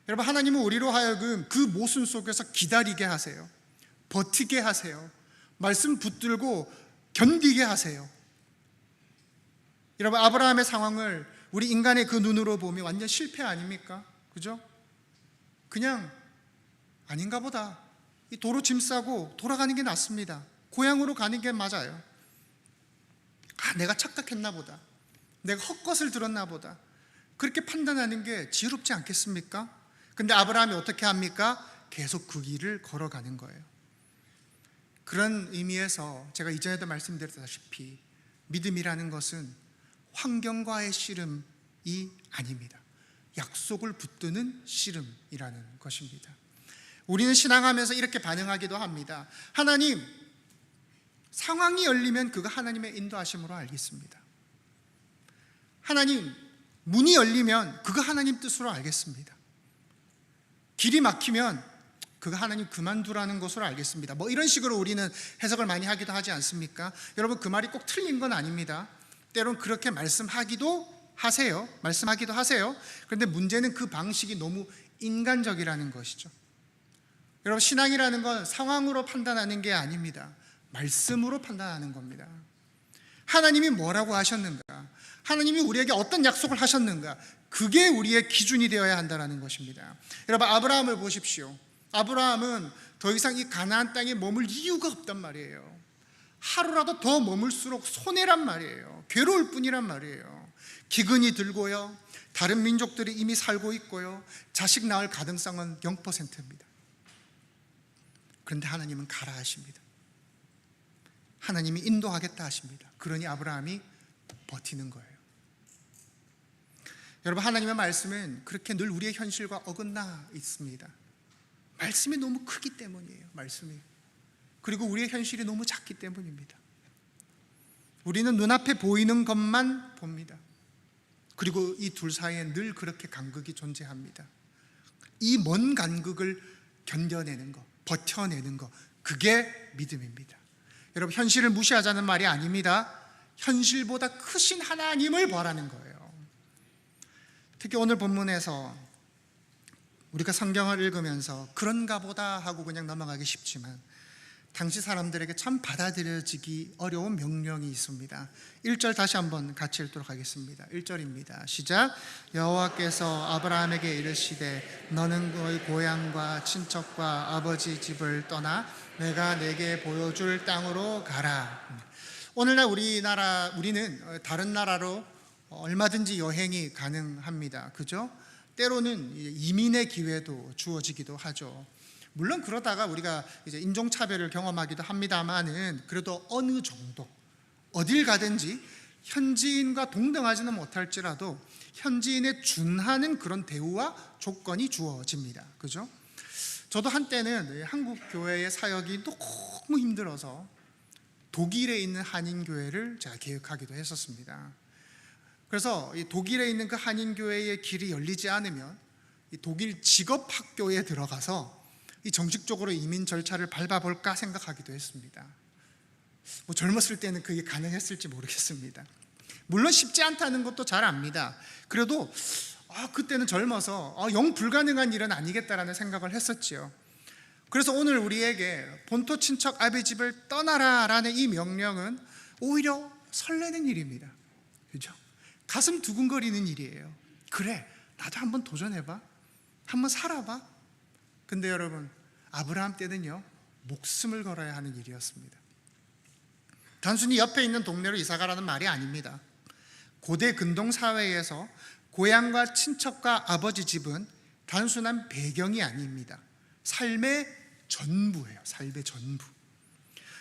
여러분 하나님은 우리로 하여금 그 모순 속에서 기다리게 하세요. 버티게 하세요. 말씀 붙들고 견디게 하세요. 여러분 아브라함의 상황을 우리 인간의 그 눈으로 보면 완전 실패 아닙니까? 그죠? 그냥 아닌가 보다. 이 도로 짐 싸고 돌아가는 게 낫습니다. 고향으로 가는 게 맞아요. 내가 착각했나 보다. 내가 헛것을 들었나 보다. 그렇게 판단하는 게 지혜롭지 않겠습니까? 근데 아브라함이 어떻게 합니까? 계속 그 길을 걸어가는 거예요. 그런 의미에서 제가 이전에도 말씀드렸다시피 믿음이라는 것은 환경과의 씨름이 아닙니다. 약속을 붙드는 씨름이라는 것입니다. 우리는 신앙하면서 이렇게 반응하기도 합니다. 하나님, 상황이 열리면 그가 하나님의 인도하심으로 알겠습니다. 하나님, 문이 열리면 그가 하나님 뜻으로 알겠습니다. 길이 막히면 그가 하나님 그만두라는 것으로 알겠습니다. 뭐 이런 식으로 우리는 해석을 많이 하기도 하지 않습니까? 여러분 그 말이 꼭 틀린 건 아닙니다. 때론 그렇게 말씀하기도 하세요. 그런데 문제는 그 방식이 너무 인간적이라는 것이죠. 여러분 신앙이라는 건 상황으로 판단하는 게 아닙니다. 말씀으로 판단하는 겁니다. 하나님이 뭐라고 하셨는가? 하나님이 우리에게 어떤 약속을 하셨는가? 그게 우리의 기준이 되어야 한다는 것입니다. 여러분 아브라함을 보십시오. 아브라함은 더 이상 이 가나안 땅에 머물 이유가 없단 말이에요. 하루라도 더 머물수록 손해란 말이에요. 괴로울 뿐이란 말이에요. 기근이 들고요, 다른 민족들이 이미 살고 있고요, 자식 낳을 가능성은 0%입니다. 그런데 하나님은 가라 하십니다. 하나님이 인도하겠다 하십니다. 그러니 아브라함이 버티는 거예요. 여러분, 하나님의 말씀은 그렇게 늘 우리의 현실과 어긋나 있습니다. 말씀이 너무 크기 때문이에요. 말씀이. 그리고 우리의 현실이 너무 작기 때문입니다. 우리는 눈앞에 보이는 것만 봅니다. 그리고 이 둘 사이에 늘 그렇게 간극이 존재합니다. 이 먼 간극을 견뎌내는 것, 버텨내는 것, 그게 믿음입니다. 여러분, 현실을 무시하자는 말이 아닙니다. 현실보다 크신 하나님을 보라는 거예요. 특히 오늘 본문에서 우리가 성경을 읽으면서 그런가 보다 하고 그냥 넘어가기 쉽지만 당시 사람들에게 참 받아들여지기 어려운 명령이 있습니다. 1절 다시 한번 같이 읽도록 하겠습니다. 1절입니다. 시작. 여호와께서 아브라함에게 이르시되 너는 너의 고향과 친척과 아버지 집을 떠나 내가 내게 보여줄 땅으로 가라. 오늘날 우리는 다른 나라로 얼마든지 여행이 가능합니다. 그죠? 때로는 이민의 기회도 주어지기도 하죠. 물론 그러다가 우리가 이제 인종차별을 경험하기도 합니다만은 그래도 어느 정도 어딜 가든지 현지인과 동등하지는 못할지라도 현지인에 준하는 그런 대우와 조건이 주어집니다. 그죠? 저도 한때는 한국 교회의 사역이 너무 힘들어서 독일에 있는 한인교회를 제가 계획하기도 했었습니다. 그래서 이 독일에 있는 그 한인교회의 길이 열리지 않으면 이 독일 직업학교에 들어가서 이 정식적으로 이민 절차를 밟아볼까 생각하기도 했습니다. 뭐 젊었을 때는 그게 가능했을지 모르겠습니다. 물론 쉽지 않다는 것도 잘 압니다. 그래도 그때는 젊어서 영 불가능한 일은 아니겠다라는 생각을 했었지요. 그래서 오늘 우리에게 본토 친척 아비 집을 떠나라라는 이 명령은 오히려 설레는 일입니다. 그죠? 가슴 두근거리는 일이에요. 그래, 나도 한번 도전해봐, 한번 살아봐. 근데 여러분, 아브라함 때는요 목숨을 걸어야 하는 일이었습니다. 단순히 옆에 있는 동네로 이사가라는 말이 아닙니다. 고대 근동 사회에서 고향과 친척과 아버지 집은 단순한 배경이 아닙니다. 삶의 전부예요. 삶의 전부.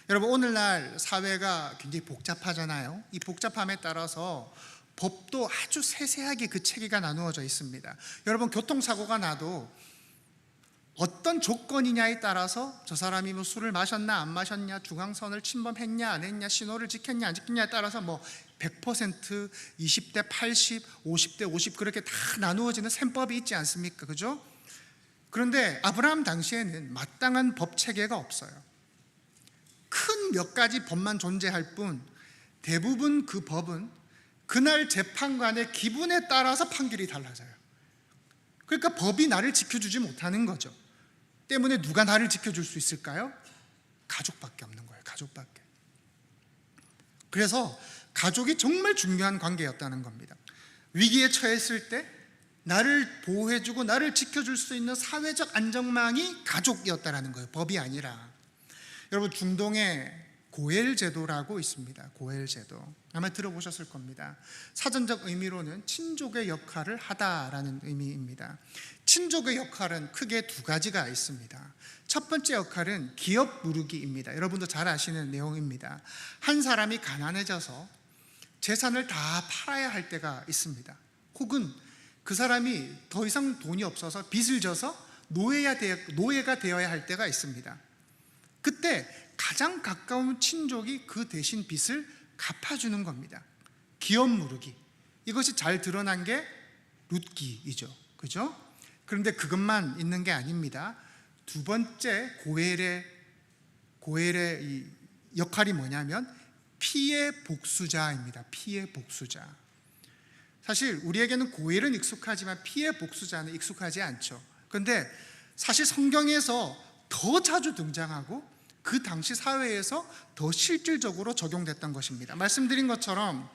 여러분, 오늘날 사회가 굉장히 복잡하잖아요. 이 복잡함에 따라서 법도 아주 세세하게 그 체계가 나누어져 있습니다. 여러분, 교통사고가 나도 어떤 조건이냐에 따라서 저 사람이 뭐 술을 마셨나 안 마셨냐, 중앙선을 침범했냐 안 했냐, 신호를 지켰냐 안 지켰냐에 따라서 뭐 100%, 20대 80, 50대 50 그렇게 다 나누어지는 셈법이 있지 않습니까? 그죠? 그런데 아브라함 당시에는 마땅한 법 체계가 없어요. 큰 몇 가지 법만 존재할 뿐 대부분 그 법은 그날 재판관의 기분에 따라서 판결이 달라져요. 그러니까 법이 나를 지켜주지 못하는 거죠. 때문에 누가 나를 지켜줄 수 있을까요? 가족밖에 없는 거예요. 가족밖에. 그래서 가족이 정말 중요한 관계였다는 겁니다. 위기에 처했을 때 나를 보호해주고 나를 지켜줄 수 있는 사회적 안전망이 가족이었다는 거예요. 법이 아니라. 여러분, 중동에 고엘 제도라고 있습니다. 고엘 제도. 아마 들어보셨을 겁니다. 사전적 의미로는 친족의 역할을 하다라는 의미입니다. 친족의 역할은 크게 두 가지가 있습니다. 첫 번째 역할은 기업 무르기입니다. 여러분도 잘 아시는 내용입니다. 한 사람이 가난해져서 재산을 다 팔아야 할 때가 있습니다. 혹은 그 사람이 더 이상 돈이 없어서 빚을 져서 노예가 되어야 할 때가 있습니다. 그때 가장 가까운 친족이 그 대신 빚을 갚아주는 겁니다. 기업 무르기. 이것이 잘 드러난 게 룻기이죠. 그죠? 그런데 그것만 있는 게 아닙니다. 두 번째 고엘의 이 역할이 뭐냐면 피해 복수자입니다. 피해 복수자. 사실 우리에게는 고엘은 익숙하지만 피해 복수자는 익숙하지 않죠. 그런데 사실 성경에서 더 자주 등장하고 그 당시 사회에서 더 실질적으로 적용됐던 것입니다. 말씀드린 것처럼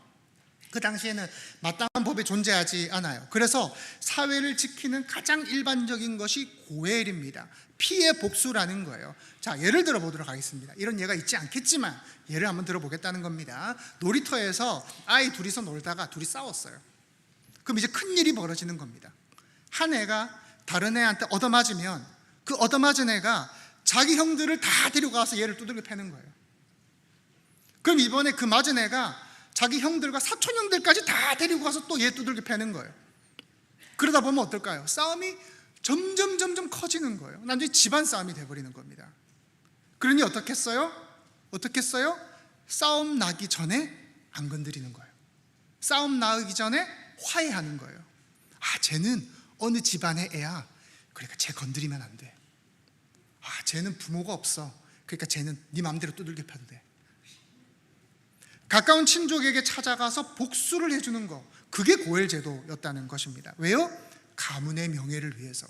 그 당시에는 마땅한 법이 존재하지 않아요. 그래서 사회를 지키는 가장 일반적인 것이 고엘입니다. 피해 복수라는 거예요. 자, 예를 들어 보도록 하겠습니다. 이런 예가 있지 않겠지만 예를 한번 들어보겠다는 겁니다. 놀이터에서 아이 둘이서 놀다가 둘이 싸웠어요. 그럼 이제 큰일이 벌어지는 겁니다. 한 애가 다른 애한테 얻어맞으면 그 얻어맞은 애가 자기 형들을 다 데려가서 얘를 두들겨 패는 거예요. 그럼 이번에 그 맞은 애가 자기 형들과 사촌 형들까지 다 데리고 가서 또 얘 두들겨 패는 거예요. 그러다 보면 어떨까요? 싸움이 점점 커지는 거예요. 나중에 집안 싸움이 돼버리는 겁니다. 그러니 어떻겠어요? 싸움 나기 전에 안 건드리는 거예요. 싸움 나기 전에 화해하는 거예요. 아, 쟤는 어느 집안의 애야. 그러니까 쟤 건드리면 안 돼. 아, 쟤는 부모가 없어. 그러니까 쟤는 네 마음대로 두들겨 패도 돼. 가까운 친족에게 찾아가서 복수를 해주는 거, 그게 고엘 제도였다는 것입니다. 왜요? 가문의 명예를 위해서.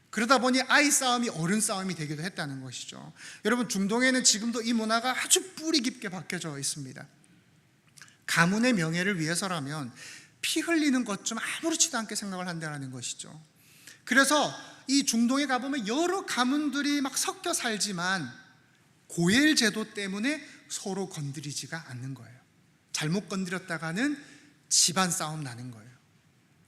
그러다 보니 아이 싸움이 어른 싸움이 되기도 했다는 것이죠. 여러분, 중동에는 지금도 이 문화가 아주 뿌리 깊게 박혀져 있습니다. 가문의 명예를 위해서라면 피 흘리는 것 좀 아무렇지도 않게 생각을 한다는 것이죠. 그래서 이 중동에 가보면 여러 가문들이 막 섞여 살지만 고엘 제도 때문에 서로 건드리지가 않는 거예요. 잘못 건드렸다가는 집안 싸움 나는 거예요.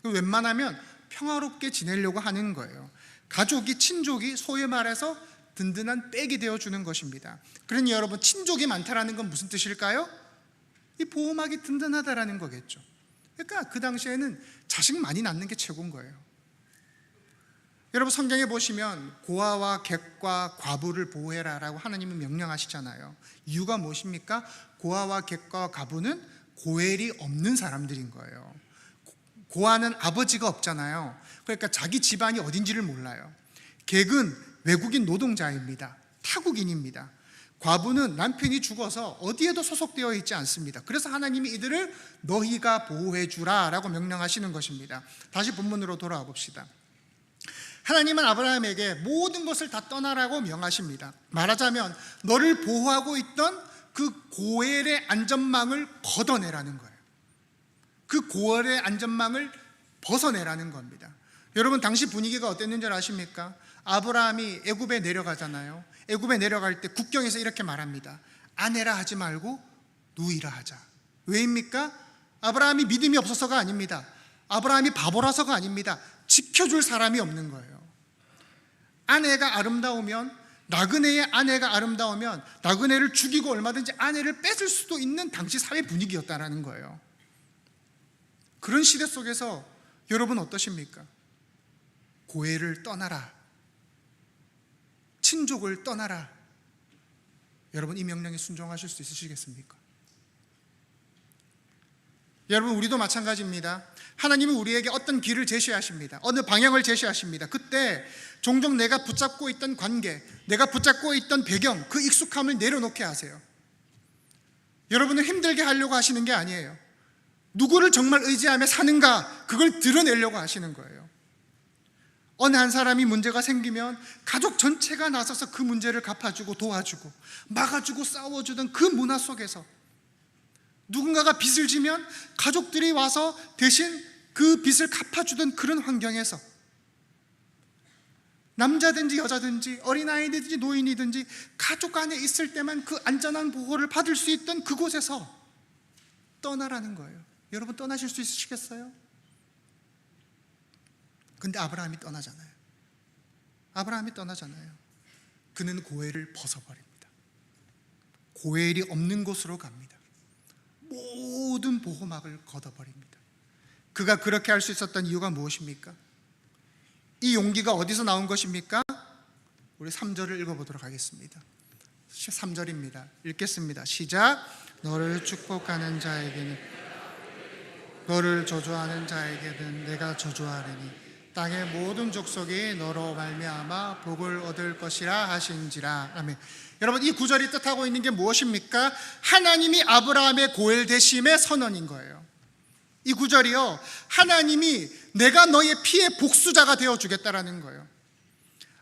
웬만하면 평화롭게 지내려고 하는 거예요. 가족이, 친족이 소위 말해서 든든한 백이 되어주는 것입니다. 그러니 여러분, 친족이 많다라는 건 무슨 뜻일까요? 이 보호막이 든든하다라는 거겠죠. 그러니까 그 당시에는 자식 많이 낳는 게 최고인 거예요. 여러분, 성경에 보시면 고아와 객과 과부를 보호해라라고 하나님은 명령하시잖아요. 이유가 무엇입니까? 고아와 객과 과부는 고엘이 없는 사람들인 거예요. 고아는 아버지가 없잖아요. 그러니까 자기 집안이 어딘지를 몰라요. 객은 외국인 노동자입니다. 타국인입니다. 과부는 남편이 죽어서 어디에도 소속되어 있지 않습니다. 그래서 하나님이 이들을 너희가 보호해 주라라고 명령하시는 것입니다. 다시 본문으로 돌아와 봅시다. 하나님은 아브라함에게 모든 것을 다 떠나라고 명하십니다. 말하자면 너를 보호하고 있던 그 고엘의 안전망을 걷어내라는 거예요. 그 고엘의 안전망을 벗어내라는 겁니다. 여러분, 당시 분위기가 어땠는 줄 아십니까? 아브라함이 애굽에 내려가잖아요. 애굽에 내려갈 때 국경에서 이렇게 말합니다. 아내라 하지 말고 누이라 하자. 왜입니까? 아브라함이 믿음이 없어서가 아닙니다. 아브라함이 바보라서가 아닙니다. 지켜줄 사람이 없는 거예요. 아내가 아름다우면, 나그네의 아내가 아름다우면 나그네를 죽이고 얼마든지 아내를 뺏을 수도 있는 당시 사회 분위기였다는 거예요. 그런 시대 속에서 여러분 어떠십니까? 고엘을 떠나라, 친족을 떠나라. 여러분, 이 명령에 순종하실 수 있으시겠습니까? 여러분, 우리도 마찬가지입니다. 하나님은 우리에게 어떤 길을 제시하십니다. 어느 방향을 제시하십니다. 그때 종종 내가 붙잡고 있던 관계, 내가 붙잡고 있던 배경, 그 익숙함을 내려놓게 하세요. 여러분을 힘들게 하려고 하시는 게 아니에요. 누구를 정말 의지하며 사는가, 그걸 드러내려고 하시는 거예요. 어느 한 사람이 문제가 생기면 가족 전체가 나서서 그 문제를 갚아주고 도와주고 막아주고 싸워주던 그 문화 속에서, 누군가가 빚을 지면 가족들이 와서 대신 그 빚을 갚아주던 그런 환경에서, 남자든지 여자든지 어린아이든지 노인이든지 가족 안에 있을 때만 그 안전한 보호를 받을 수 있던 그곳에서 떠나라는 거예요. 여러분, 떠나실 수 있으시겠어요? 근데 아브라함이 떠나잖아요. 아브라함이 떠나잖아요. 그는 고엘을 벗어버립니다. 고엘이 없는 곳으로 갑니다. 모든 보호막을 걷어버립니다. 그가 그렇게 할 수 있었던 이유가 무엇입니까? 이 용기가 어디서 나온 것입니까? 우리 3절을 읽어보도록 하겠습니다. 3절입니다. 읽겠습니다. 시작. 너를 축복하는 자에게는, 너를 저주하는 자에게는 내가 저주하리니 땅의 모든 족속이 너로 말미암아 복을 얻을 것이라 하신지라. 아멘. 여러분, 이 구절이 뜻하고 있는 게 무엇입니까? 하나님이 아브라함의 고엘 대심의 선언인 거예요. 이 구절이요, 하나님이 내가 너의 피의 복수자가 되어주겠다라는 거예요.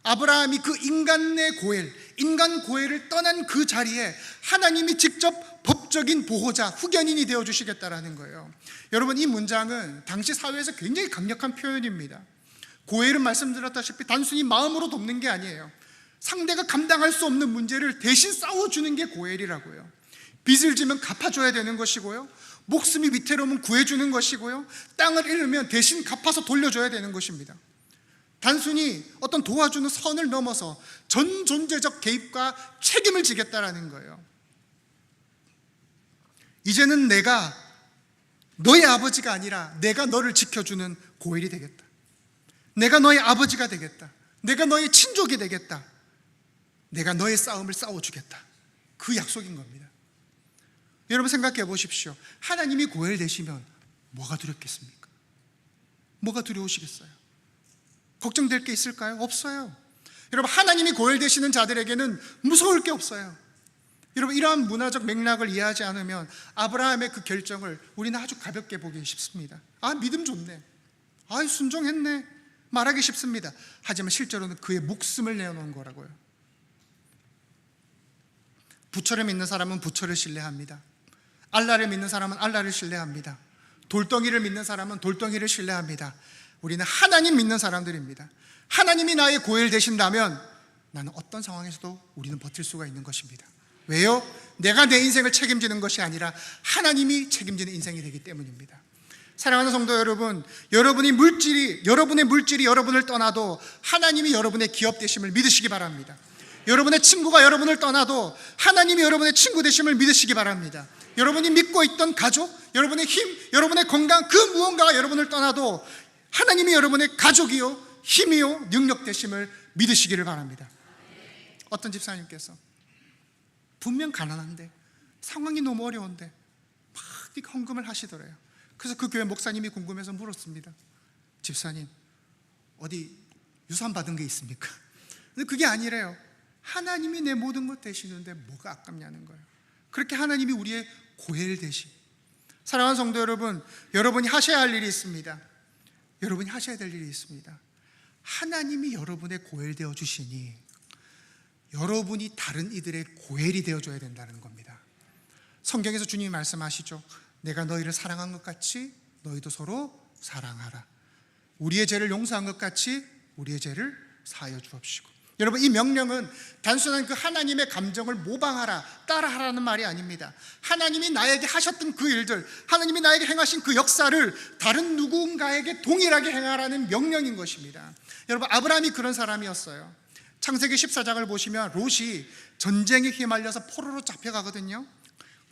아브라함이 그 인간의 고엘, 인간 고엘을 떠난 그 자리에 하나님이 직접 법 법적인 보호자, 후견인이 되어 주시겠다라는 거예요. 여러분, 이 문장은 당시 사회에서 굉장히 강력한 표현입니다. 고엘은 말씀드렸다시피 단순히 마음으로 돕는 게 아니에요. 상대가 감당할 수 없는 문제를 대신 싸워주는 게 고엘이라고요. 빚을 지면 갚아줘야 되는 것이고요, 목숨이 위태로우면 구해주는 것이고요, 땅을 잃으면 대신 갚아서 돌려줘야 되는 것입니다. 단순히 어떤 도와주는 선을 넘어서 전 존재적 개입과 책임을 지겠다라는 거예요. 이제는 내가 너의 아버지가 아니라 내가 너를 지켜주는 고엘이 되겠다. 내가 너의 아버지가 되겠다. 내가 너의 친족이 되겠다. 내가 너의 싸움을 싸워주겠다. 그 약속인 겁니다. 여러분, 생각해 보십시오. 하나님이 고엘 되시면 뭐가 두렵겠습니까? 뭐가 두려우시겠어요? 걱정될 게 있을까요? 없어요. 여러분, 하나님이 고엘 되시는 자들에게는 무서울 게 없어요. 여러분, 이러한 문화적 맥락을 이해하지 않으면 아브라함의 그 결정을 우리는 아주 가볍게 보기 쉽습니다. 아, 믿음 좋네, 아, 순종했네 말하기 쉽습니다. 하지만 실제로는 그의 목숨을 내어놓은 거라고요. 부처를 믿는 사람은 부처를 신뢰합니다. 알라를 믿는 사람은 알라를 신뢰합니다. 돌덩이를 믿는 사람은 돌덩이를 신뢰합니다. 우리는 하나님 믿는 사람들입니다. 하나님이 나의 고엘 되신다면 나는 어떤 상황에서도 우리는 버틸 수가 있는 것입니다. 왜요? 내가 내 인생을 책임지는 것이 아니라 하나님이 책임지는 인생이 되기 때문입니다. 사랑하는 성도 여러분, 여러분의 물질이 여러분을 떠나도 하나님이 여러분의 기업 되심을 믿으시기 바랍니다. 여러분의 친구가 여러분을 떠나도 하나님이 여러분의 친구 되심을 믿으시기 바랍니다. 여러분이 믿고 있던 가족, 여러분의 힘, 여러분의 건강, 그 무언가가 여러분을 떠나도 하나님이 여러분의 가족이요, 힘이요, 능력 되심을 믿으시기를 바랍니다. 어떤 집사님께서 분명 가난한데 상황이 너무 어려운데 막 헌금을 하시더래요. 그래서 그 교회 목사님이 궁금해서 물었습니다. 집사님, 어디 유산 받은 게 있습니까? 근데 그게 아니래요. 하나님이 내 모든 것 되시는데 뭐가 아깝냐는 거예요. 그렇게 하나님이 우리의 고엘 되심. 사랑하는 성도 여러분, 여러분이 하셔야 할 일이 있습니다. 여러분이 하셔야 될 일이 있습니다. 하나님이 여러분의 고엘 되어 주시니 여러분이 다른 이들의 고엘이 되어줘야 된다는 겁니다. 성경에서 주님이 말씀하시죠. 내가 너희를 사랑한 것 같이 너희도 서로 사랑하라. 우리의 죄를 용서한 것 같이 우리의 죄를 사하여 주옵시고. 여러분, 이 명령은 단순한 그 하나님의 감정을 모방하라, 따라하라는 말이 아닙니다. 하나님이 나에게 하셨던 그 일들, 하나님이 나에게 행하신 그 역사를 다른 누군가에게 동일하게 행하라는 명령인 것입니다. 여러분, 아브라함이 그런 사람이었어요. 창세기 14장을 보시면 롯이 전쟁에 휘말려서 포로로 잡혀가거든요.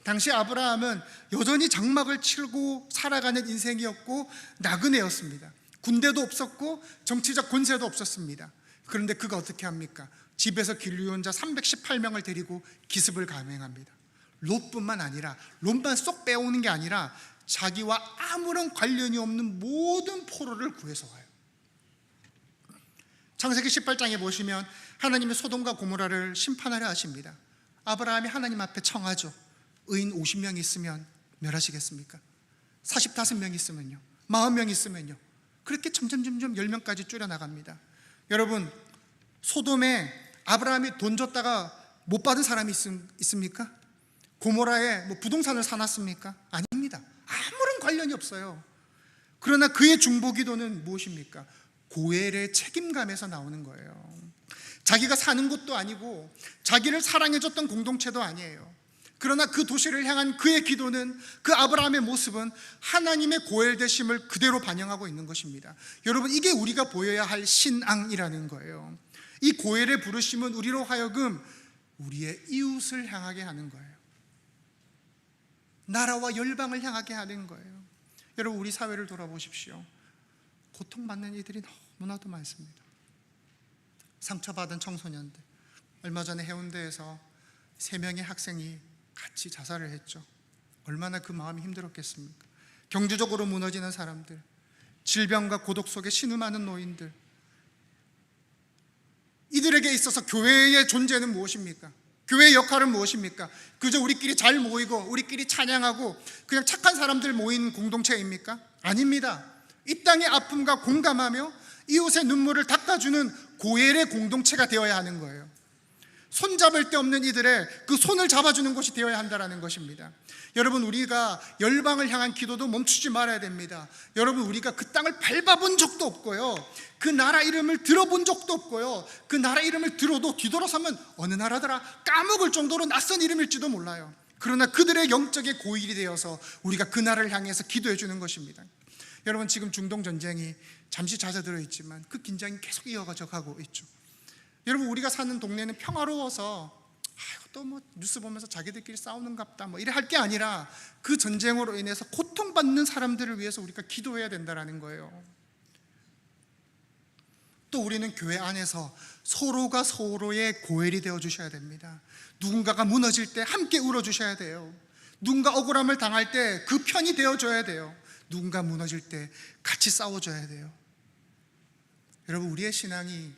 당시 아브라함은 여전히 장막을 치고 살아가는 인생이었고 나그네였습니다. 군대도 없었고 정치적 권세도 없었습니다. 그런데 그가 어떻게 합니까? 집에서 길류온 자 318명을 데리고 기습을 감행합니다. 롯뿐만 아니라, 롯만 쏙 빼오는 게 아니라 자기와 아무런 관련이 없는 모든 포로를 구해서 와요. 창세기 18장에 보시면 하나님이 소돔과 고모라를 심판하려 하십니다. 아브라함이 하나님 앞에 청하죠. 의인 50명 있으면 멸하시겠습니까? 45명 있으면요? 40명 있으면요? 그렇게 점점 10명까지 줄여나갑니다. 여러분, 소돔에 아브라함이 돈 줬다가 못 받은 사람이 있습니까? 고모라에 부동산을 사놨습니까? 아닙니다. 아무런 관련이 없어요. 그러나 그의 중보기도는 무엇입니까? 고엘의 책임감에서 나오는 거예요. 자기가 사는 곳도 아니고 자기를 사랑해줬던 공동체도 아니에요. 그러나 그 도시를 향한 그의 기도는, 그 아브라함의 모습은 하나님의 고엘 되심을 그대로 반영하고 있는 것입니다. 여러분, 이게 우리가 보여야 할 신앙이라는 거예요. 이 고엘의 부르심은 우리로 하여금 우리의 이웃을 향하게 하는 거예요. 나라와 열방을 향하게 하는 거예요. 여러분, 우리 사회를 돌아보십시오. 고통받는 이들이 너무나도 많습니다. 상처받은 청소년들, 얼마 전에 해운대에서 3명의 학생이 같이 자살을 했죠. 얼마나 그 마음이 힘들었겠습니까? 경제적으로 무너지는 사람들, 질병과 고독 속에 신음하는 노인들, 이들에게 있어서 교회의 존재는 무엇입니까? 교회의 역할은 무엇입니까? 그저 우리끼리 잘 모이고 우리끼리 찬양하고 그냥 착한 사람들 모인 공동체입니까? 아닙니다. 이 땅의 아픔과 공감하며 이웃의 눈물을 닦아주는 고엘의 공동체가 되어야 하는 거예요. 손잡을 데 없는 이들의 그 손을 잡아주는 곳이 되어야 한다는 것입니다. 여러분, 우리가 열방을 향한 기도도 멈추지 말아야 됩니다. 여러분, 우리가 그 땅을 밟아본 적도 없고요, 그 나라 이름을 들어본 적도 없고요, 그 나라 이름을 들어도 뒤돌아서면 어느 나라더라 까먹을 정도로 낯선 이름일지도 몰라요. 그러나 그들의 영적의 고일이 되어서 우리가 그 나라를 향해서 기도해 주는 것입니다. 여러분, 지금 중동 전쟁이 잠시 잦아들어 있지만 그 긴장이 계속 이어져 가고 있죠. 여러분, 우리가 사는 동네는 평화로워서 또 뭐 뉴스 보면서 자기들끼리 싸우는갑다 뭐 이래 할 게 아니라 그 전쟁으로 인해서 고통받는 사람들을 위해서 우리가 기도해야 된다는 거예요. 또 우리는 교회 안에서 서로가 서로의 고엘이 되어 주셔야 됩니다. 누군가가 무너질 때 함께 울어 주셔야 돼요. 누군가 억울함을 당할 때 그 편이 되어 줘야 돼요. 누군가 무너질 때 같이 싸워 줘야 돼요. 여러분, 우리의 신앙이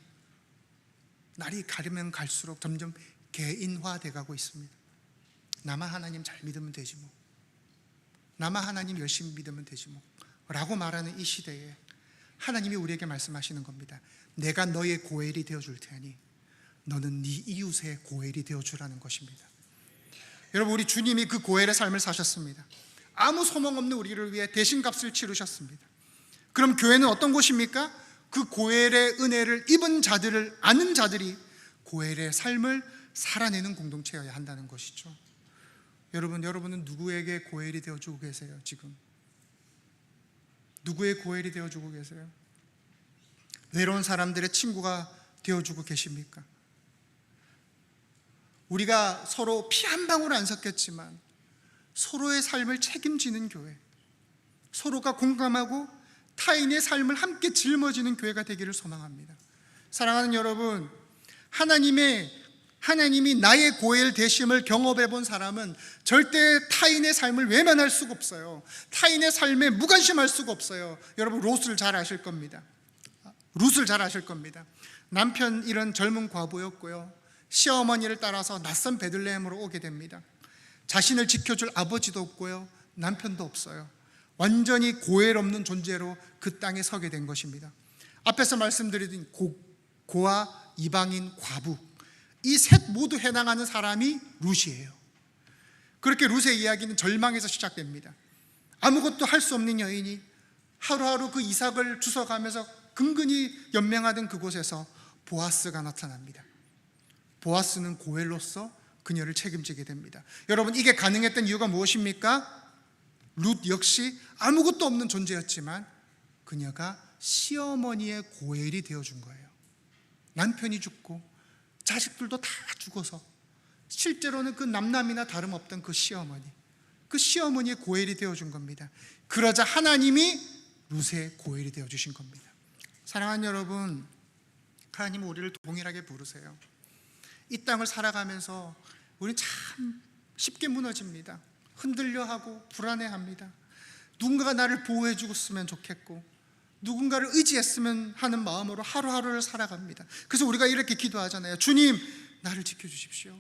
날이 가면 갈수록 점점 개인화돼 가고 있습니다. 나만 하나님 잘 믿으면 되지 뭐, 나만 하나님 열심히 믿으면 되지 뭐 라고 말하는 이 시대에 하나님이 우리에게 말씀하시는 겁니다. 내가 너의 고엘이 되어줄 테니 너는 네 이웃의 고엘이 되어주라는 것입니다. 여러분, 우리 주님이 그 고엘의 삶을 사셨습니다. 아무 소망 없는 우리를 위해 대신값을 치르셨습니다. 그럼 교회는 어떤 곳입니까? 그 고엘의 은혜를 입은 자들을 아는 자들이 고엘의 삶을 살아내는 공동체여야 한다는 것이죠. 여러분은 누구에게 고엘이 되어주고 계세요? 지금 누구의 고엘이 되어주고 계세요? 외로운 사람들의 친구가 되어주고 계십니까? 우리가 서로 피 한 방울 안 섞였지만 서로의 삶을 책임지는 교회, 서로가 공감하고 타인의 삶을 함께 짊어지는 교회가 되기를 소망합니다. 사랑하는 여러분, 하나님이 나의 고엘 되심을 경험해 본 사람은 절대 타인의 삶을 외면할 수가 없어요. 타인의 삶에 무관심할 수가 없어요. 여러분, 룻을 잘 아실 겁니다. 남편 이런 젊은 과부였고요, 시어머니를 따라서 낯선 베들레헴으로 오게 됩니다. 자신을 지켜줄 아버지도 없고요, 남편도 없어요. 완전히 고엘 없는 존재로 그 땅에 서게 된 것입니다. 앞에서 말씀드린 고아, 이방인, 과부, 이 셋 모두 해당하는 사람이 룻이에요. 그렇게 룻의 이야기는 절망에서 시작됩니다. 아무것도 할 수 없는 여인이 하루하루 그 이삭을 주워가면서 근근히 연명하던 그곳에서 보아스가 나타납니다. 보아스는 고엘로서 그녀를 책임지게 됩니다. 여러분, 이게 가능했던 이유가 무엇입니까? 룻 역시 아무것도 없는 존재였지만 그녀가 시어머니의 고엘이 되어준 거예요. 남편이 죽고 자식들도 다 죽어서 실제로는 그 남남이나 다름없던 그 시어머니의 고엘이 되어준 겁니다. 그러자 하나님이 룻의 고엘이 되어주신 겁니다. 사랑하는 여러분, 하나님은 우리를 동일하게 부르세요. 이 땅을 살아가면서 우리는 참 쉽게 무너집니다. 흔들려하고 불안해합니다. 누군가가 나를 보호해 주었으면 좋겠고 누군가를 의지했으면 하는 마음으로 하루하루를 살아갑니다. 그래서 우리가 이렇게 기도하잖아요. 주님, 나를 지켜주십시오.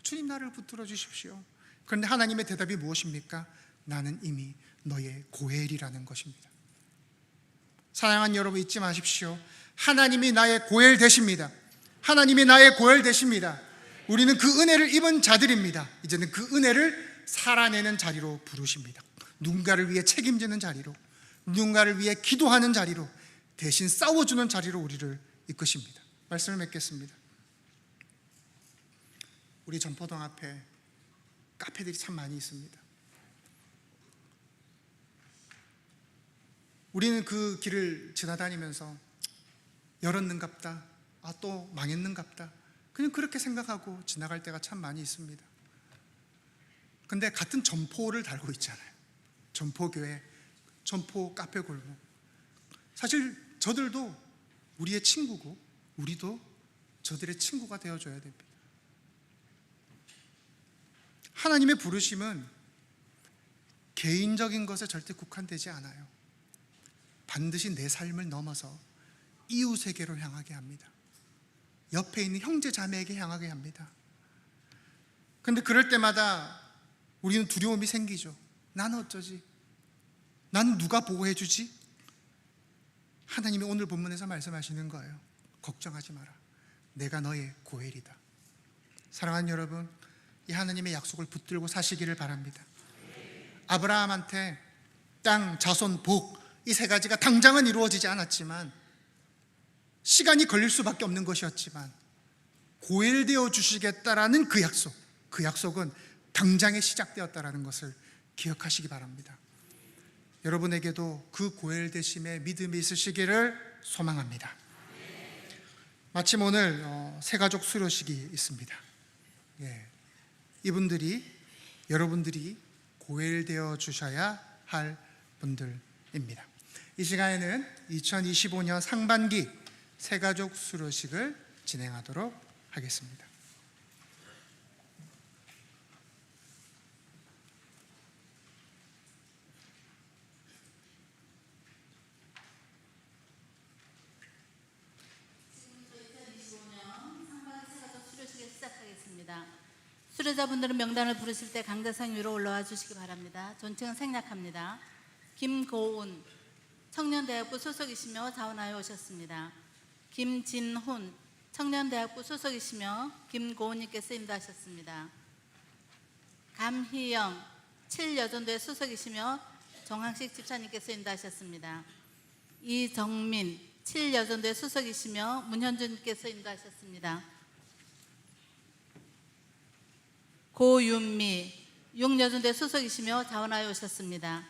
주님, 나를 붙들어 주십시오. 그런데 하나님의 대답이 무엇입니까? 나는 이미 너의 고엘이라는 것입니다. 사랑하는 여러분, 잊지 마십시오. 하나님이 나의 고엘 되십니다. 하나님이 나의 고엘 되십니다. 우리는 그 은혜를 입은 자들입니다. 이제는 그 은혜를 살아내는 자리로 부르십니다. 누군가를 위해 책임지는 자리로, 누군가를 위해 기도하는 자리로, 대신 싸워주는 자리로 우리를 이끄십니다. 말씀을 맺겠습니다. 우리 전포동 앞에 카페들이 참 많이 있습니다. 우리는 그 길을 지나다니면서 열었는갑다, 또 망했는갑다, 그냥 그렇게 생각하고 지나갈 때가 참 많이 있습니다. 근데 같은 점포를 달고 있잖아요. 점포교회, 점포 카페 골목. 사실 저들도 우리의 친구고 우리도 저들의 친구가 되어줘야 됩니다. 하나님의 부르심은 개인적인 것에 절대 국한되지 않아요. 반드시 내 삶을 넘어서 이웃에게로 향하게 합니다. 옆에 있는 형제 자매에게 향하게 합니다. 그런데 그럴 때마다 우리는 두려움이 생기죠. 나는 어쩌지? 나는 누가 보호해 주지? 하나님이 오늘 본문에서 말씀하시는 거예요. 걱정하지 마라. 내가 너의 고엘이다. 사랑하는 여러분, 이 하나님의 약속을 붙들고 사시기를 바랍니다. 아브라함한테 땅, 자손, 복, 이 세 가지가 당장은 이루어지지 않았지만, 시간이 걸릴 수밖에 없는 것이었지만, 고일되어 주시겠다라는 그 약속은 당장에 시작되었다라는 것을 기억하시기 바랍니다. 여러분에게도 그 고일되심의 믿음이 있으시기를 소망합니다. 마침 오늘 새가족 수료식이 있습니다. 이분들이 여러분들이 고일되어 주셔야 할 분들입니다. 이 시간에는 2025년 상반기 새가족 수료식을 진행하도록 하겠습니다. 수료자분들은 명단을 부르실 때 강대상 위로 올라와 주시기 바랍니다. 존칭은 생략합니다. 김고운 청년대학부 소속이시며 자원하여 오셨습니다. 김진훈 청년대학부 소속이시며 김고운님께서 인도하셨습니다. 감희영 7여전도회 소속이시며 정항식 집사님께서 인도하셨습니다. 이정민 7여전도회 소속이시며 문현준님께서 인도하셨습니다. 고윤미 6여전도회 소속이시며 자원하여 오셨습니다.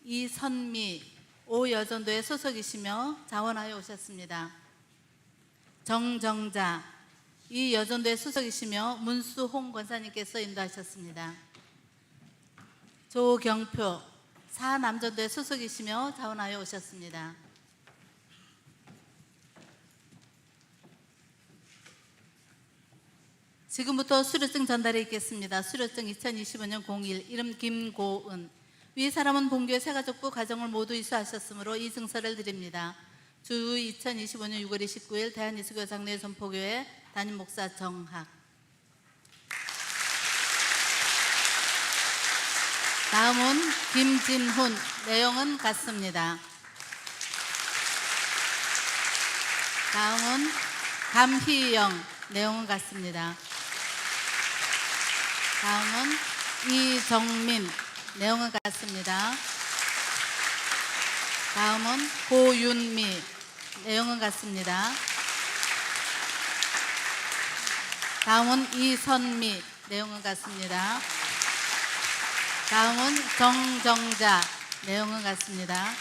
이선미 5여전도회 소속이시며 자원하여 오셨습니다. 정정자 2여전도회 소속이시며 문수홍 권사님께서 인도하셨습니다. 조경표 4남전도회 소속이시며 자원하여 오셨습니다. 지금부터 수료증 전달해 있겠습니다. 수료증 2025년 01 이름 김고은. 위 사람은 본교의 새가족부 가정을 모두 이수하셨으므로 이 증서를 드립니다. 주 2025년 6월 29일 대한이수교 장로회 선포교회 담임 목사 정학. 다음은 김진훈. 내용은 같습니다. 다음은 감희영. 내용은 같습니다. 다음은 이정민. 내용은 같습니다. 다음은 고윤미. 내용은 같습니다. 다음은 이선미. 내용은 같습니다. 다음은 정정자. 내용은 같습니다.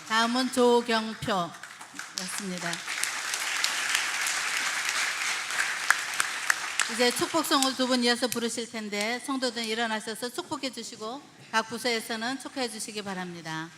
다음은 조경표. 였습니다. 이제 축복송을 두 분 이어서 부르실 텐데 성도들 일어나셔서 축복해 주시고 각 부서에서는 축하해 주시기 바랍니다.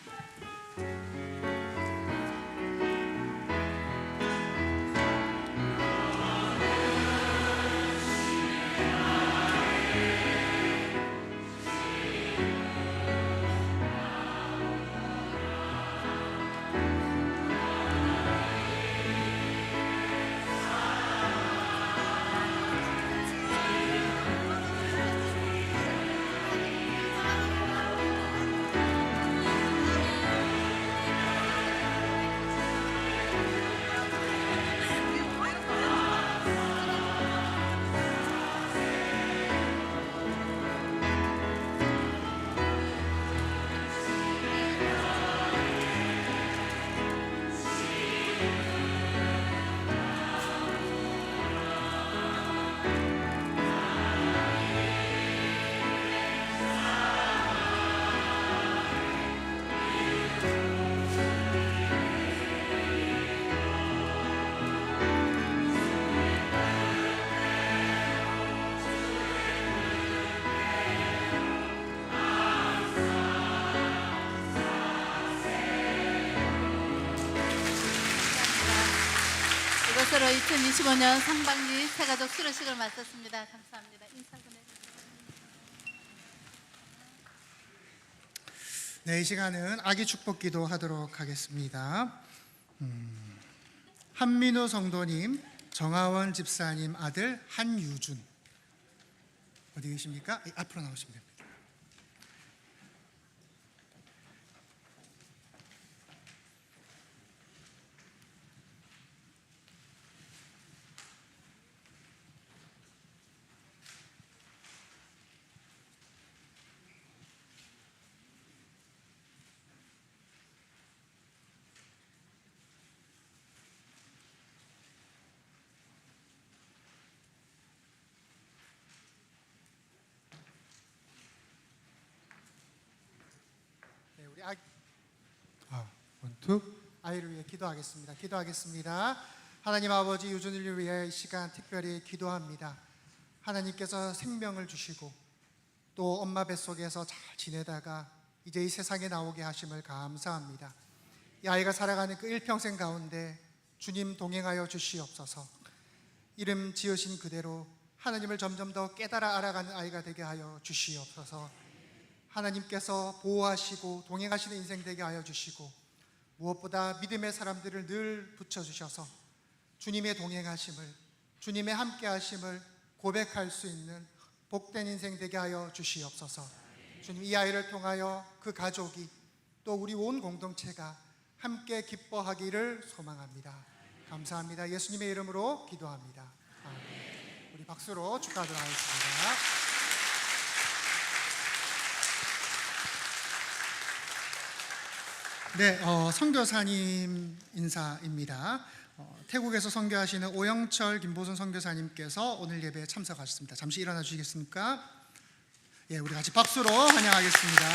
이것으로 2025년 상반기 새가족 수료식을 마쳤습니다. 감사합니다. 인사 보내주세요. 네, 이 시간은 아기 축복 기도 하도록 하겠습니다. 한민우 성도님, 정하원 집사님 아들 한유준. 어디 계십니까? 앞으로 나오시면 됩니다. 원투. 아이를 위해 기도하겠습니다. 기도하겠습니다. 하나님 아버지, 유준이를 위해 이 시간 특별히 기도합니다. 하나님께서 생명을 주시고 또 엄마 뱃속에서 잘 지내다가 이제 이 세상에 나오게 하심을 감사합니다. 이 아이가 살아가는 그 일평생 가운데 주님 동행하여 주시옵소서. 이름 지으신 그대로 하나님을 점점 더 깨달아 알아가는 아이가 되게 하여 주시옵소서. 하나님께서 보호하시고 동행하시는 인생 되게 하여 주시고 무엇보다 믿음의 사람들을 늘 붙여주셔서 주님의 동행하심을, 주님의 함께하심을 고백할 수 있는 복된 인생 되게 하여 주시옵소서. 주님, 이 아이를 통하여 그 가족이 또 우리 온 공동체가 함께 기뻐하기를 소망합니다. 감사합니다. 예수님의 이름으로 기도합니다. 아멘. 우리 박수로 축하하도록 하겠습니다. 네, 선교사님 인사입니다. 태국에서 선교하시는 오영철 김보순 선교사님께서 오늘 예배에 참석하셨습니다. 잠시 일어나 주시겠습니까? 예, 우리 같이 박수로 환영하겠습니다.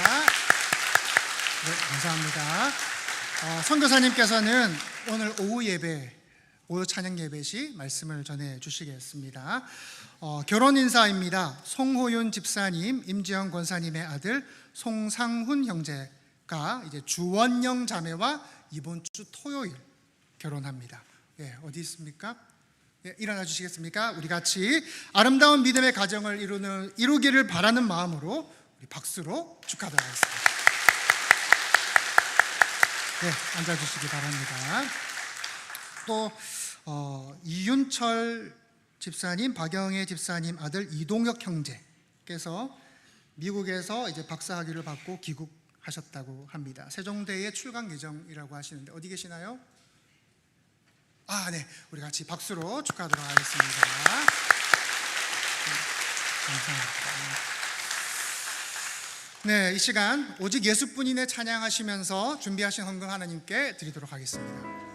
네, 감사합니다. 선교사님께서는 오늘 오후 예배, 오후 찬양 예배 시 말씀을 전해 주시겠습니다. 결혼 인사입니다. 송호윤 집사님, 임지영 권사님의 아들 송상훈 형제가 이제 주원영 자매와 이번 주 토요일 결혼합니다. 예, 어디 있습니까? 예, 일어나 주시겠습니까? 우리 같이 아름다운 믿음의 가정을 이루기를 바라는 마음으로 우리 박수로 축하드리도록 하겠습니다. 네, 앉아주시기 바랍니다. 또 이윤철 집사님, 박영애 집사님 아들 이동혁 형제께서 미국에서 이제 박사학위를 받고 귀국하셨다고 합니다. 세종대의 출강 예정이라고 하시는데 어디 계시나요? 아, 네, 우리 같이 박수로 축하하도록 하겠습니다. 네, 감사합니다. 네, 이 시간 오직 예수뿐이네 찬양하시면서 준비하신 헌금 하나님께 드리도록 하겠습니다.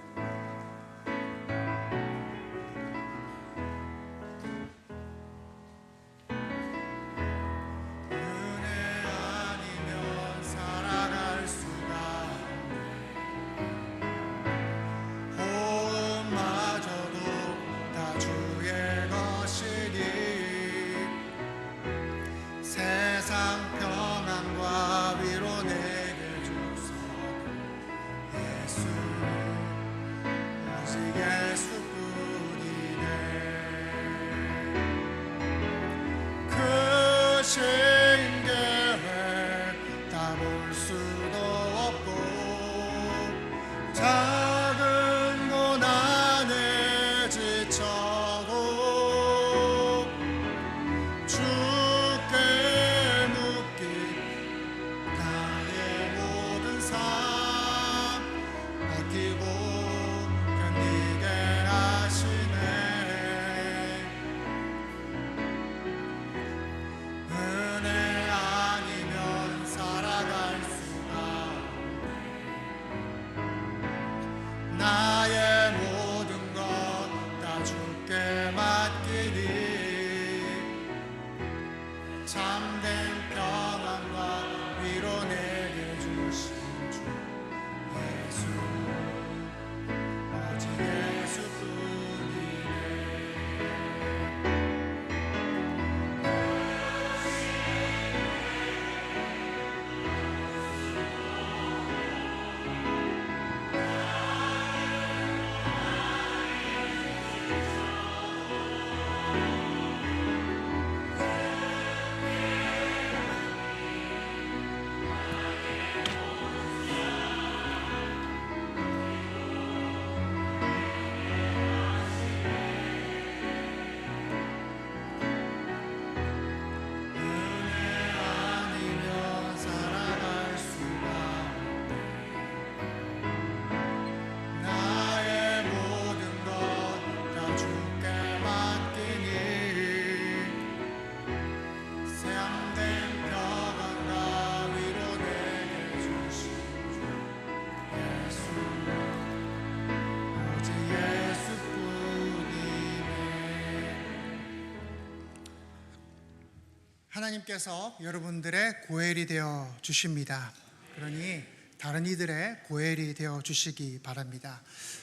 하나님께서 여러분들의 고엘이 되어 주십니다. 그러니 다른 이들의 고엘이 되어 주시기 바랍니다.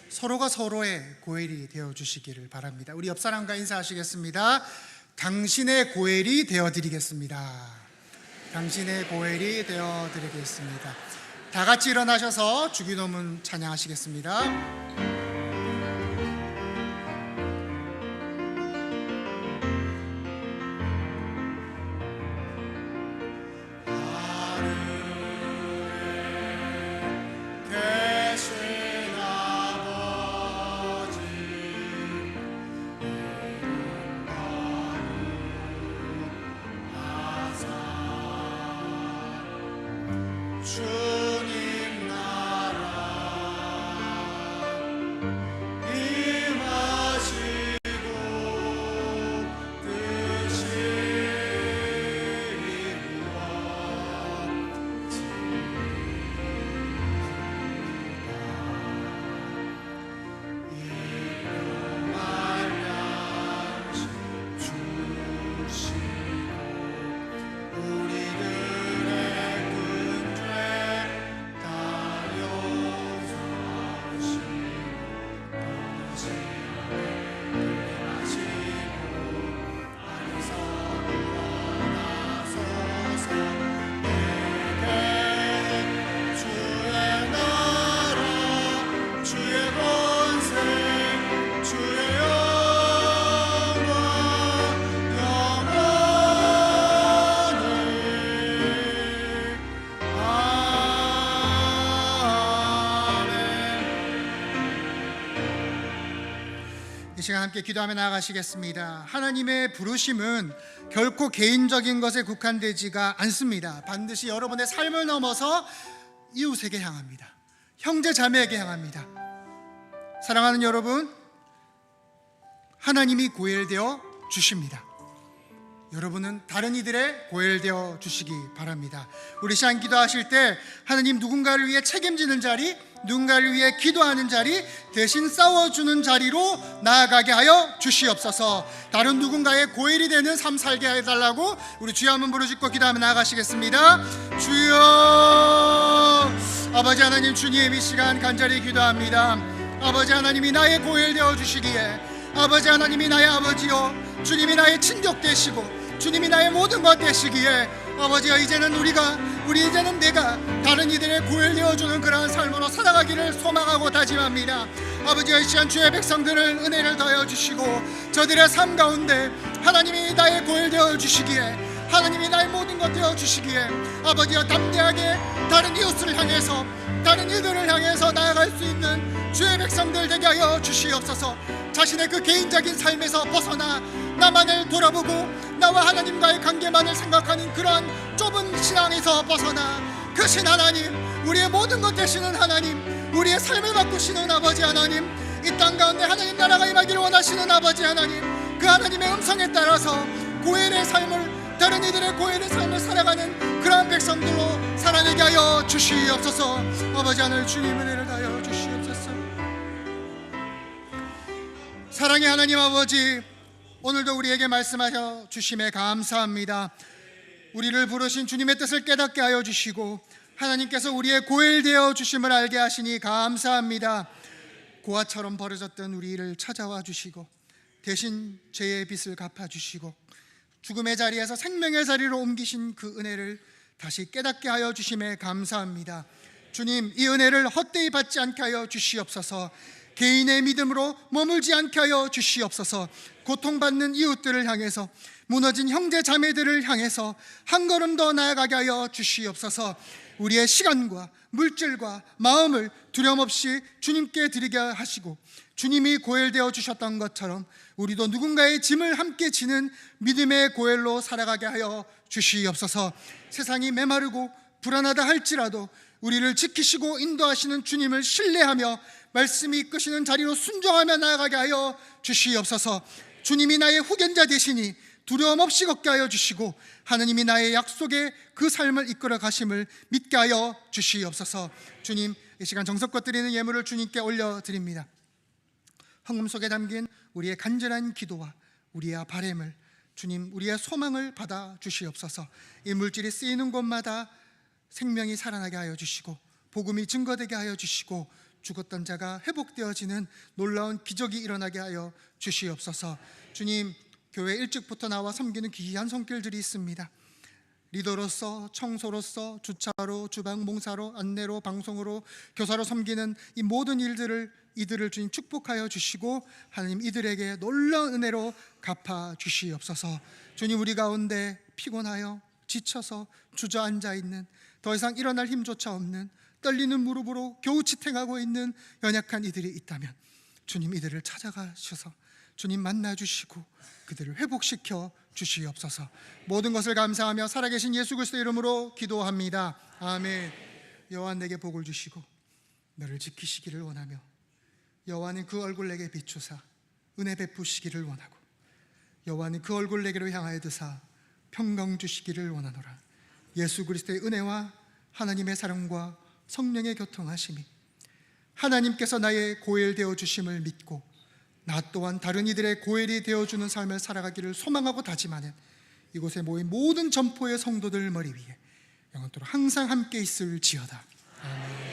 서로가 서로의 고엘이 되어 주시기를 바랍니다. 우리 옆 사람과 인사하시겠습니다. 당신의 고엘이 되어 드리겠습니다. 당신의 고엘이 되어 드리겠습니다. 다 같이 일어나셔서 주기도문 찬양하시겠습니다. 주님 나라 임하시고 뜻이 이루어지리라. 양식 주시고 우리들의 근죄 이 시간 함께 기도하며 나아가시겠습니다. 하나님의 부르심은 결코 개인적인 것에 국한되지가 않습니다. 반드시 여러분의 삶을 넘어서 이웃에게 향합니다. 형제 자매에게 향합니다. 사랑하는 여러분, 하나님이 고엘되어 주십니다. 여러분은 다른 이들의 고엘되어 주시기 바랍니다. 우리 시간 기도하실 때 하나님 누군가를 위해 책임지는 자리, 누군가를 위해 기도하는 자리, 대신 싸워주는 자리로 나아가게 하여 주시옵소서. 다른 누군가의 고엘이 되는 삶 살게 해달라고 우리 주여 한번 부르짖고 기도하며 나아가시겠습니다. 주여, 아버지 하나님, 주님, 이 시간 간절히 기도합니다. 아버지 하나님이 나의 고엘 되어 주시기에, 아버지 하나님이 나의 아버지요, 주님이 나의 친족 되시고 주님이 나의 모든 것 되시기에, 아버지여, 이제는 이제는 내가 다른 이들의 고엘 되어주는 그러한 삶으로 살아가기를 소망하고 다짐합니다. 아버지여, 이 시간 주의 백성들을 은혜를 더하여 주시고 저들의 삶 가운데 하나님이 나의 고엘 되어 주시기에, 하나님이 나의 모든 것 되어 주시기에, 아버지여, 담대하게 다른 이웃을 향해서, 다른 이들을 향해서 나아갈 수 있는 주의 백성들 되게 하여 주시옵소서. 자신의 그 개인적인 삶에서 벗어나 나만을 돌아보고 나와 하나님과의 관계만을 생각하는 그러한 좁은 신앙에서 벗어나 크신 하나님, 우리의 모든 것 되시는 하나님, 우리의 삶을 바꾸시는 아버지 하나님, 이 땅 가운데 하나님 나라가 임하기를 원하시는 아버지 하나님, 그 하나님의 음성에 따라서 고엘의 삶을, 다른 이들의 고엘의 삶을 살아가는 그러한 백성들로 살아내게 하여 주시옵소서. 아버지 하나님, 주님 은혜를 다하여 주시옵소서. 사랑의 하나님 아버지, 오늘도 우리에게 말씀하여 주심에 감사합니다. 우리를 부르신 주님의 뜻을 깨닫게 하여 주시고 하나님께서 우리의 고엘 되어 주심을 알게 하시니 감사합니다. 고아처럼 버려졌던 우리를 찾아와 주시고 대신 죄의 빚을 갚아주시고 죽음의 자리에서 생명의 자리로 옮기신 그 은혜를 다시 깨닫게 하여 주심에 감사합니다. 주님, 이 은혜를 헛되이 받지 않게 하여 주시옵소서. 개인의 믿음으로 머물지 않게 하여 주시옵소서. 고통받는 이웃들을 향해서, 무너진 형제 자매들을 향해서 한 걸음 더 나아가게 하여 주시옵소서. 우리의 시간과 물질과 마음을 두려움없이 주님께 드리게 하시고, 주님이 고엘되어 주셨던 것처럼 우리도 누군가의 짐을 함께 지는 믿음의 고엘로 살아가게 하여 주시옵소서. 세상이 메마르고 불안하다 할지라도 우리를 지키시고 인도하시는 주님을 신뢰하며 말씀이 이끄시는 자리로 순종하며 나아가게 하여 주시옵소서. 주님이 나의 후견자 되시니 두려움 없이 걷게 하여 주시고 하나님이 나의 약속의 그 삶을 이끌어 가심을 믿게 하여 주시옵소서. 주님, 이 시간 정성껏 드리는 예물을 주님께 올려드립니다. 헌금 속에 담긴 우리의 간절한 기도와 우리의 바램을, 주님, 우리의 소망을 받아 주시옵소서. 이 물질이 쓰이는 곳마다 생명이 살아나게 하여 주시고 복음이 증거되게 하여 주시고 죽었던 자가 회복되어지는 놀라운 기적이 일어나게 하여 주시옵소서. 주님, 교회 일찍부터 나와 섬기는 귀한 손길들이 있습니다. 리더로서, 청소로서, 주차로, 주방 봉사로, 안내로, 방송으로, 교사로 섬기는 이 모든 이들을 주님 축복하여 주시고 하나님 이들에게 놀라운 은혜로 갚아 주시옵소서. 주님, 우리 가운데 피곤하여 지쳐서 주저앉아 있는, 더 이상 일어날 힘조차 없는, 떨리는 무릎으로 겨우 지탱하고 있는 연약한 이들이 있다면 주님, 이들을 찾아가셔서 주님 만나 주시고 그들을 회복시켜 주시옵소서. 모든 것을 감사하며 살아계신 예수 그리스도의 이름으로 기도합니다. 아멘. 여호와 내게 복을 주시고 너를 지키시기를 원하며 여호와는 그 얼굴 내게 비추사 은혜 베푸시기를 원하고 여호와는 그 얼굴 내게로 향하여 드사 평강 주시기를 원하노라. 예수 그리스도의 은혜와 하나님의 사랑과 성령의 교통하심이 하나님께서 나의 고엘 되어 주심을 믿고 나 또한 다른 이들의 고엘이 되어주는 삶을 살아가기를 소망하고 다짐하는 이곳에 모인 모든 점포의 성도들 머리 위에 영원토록 항상 함께 있을지어다. 아멘.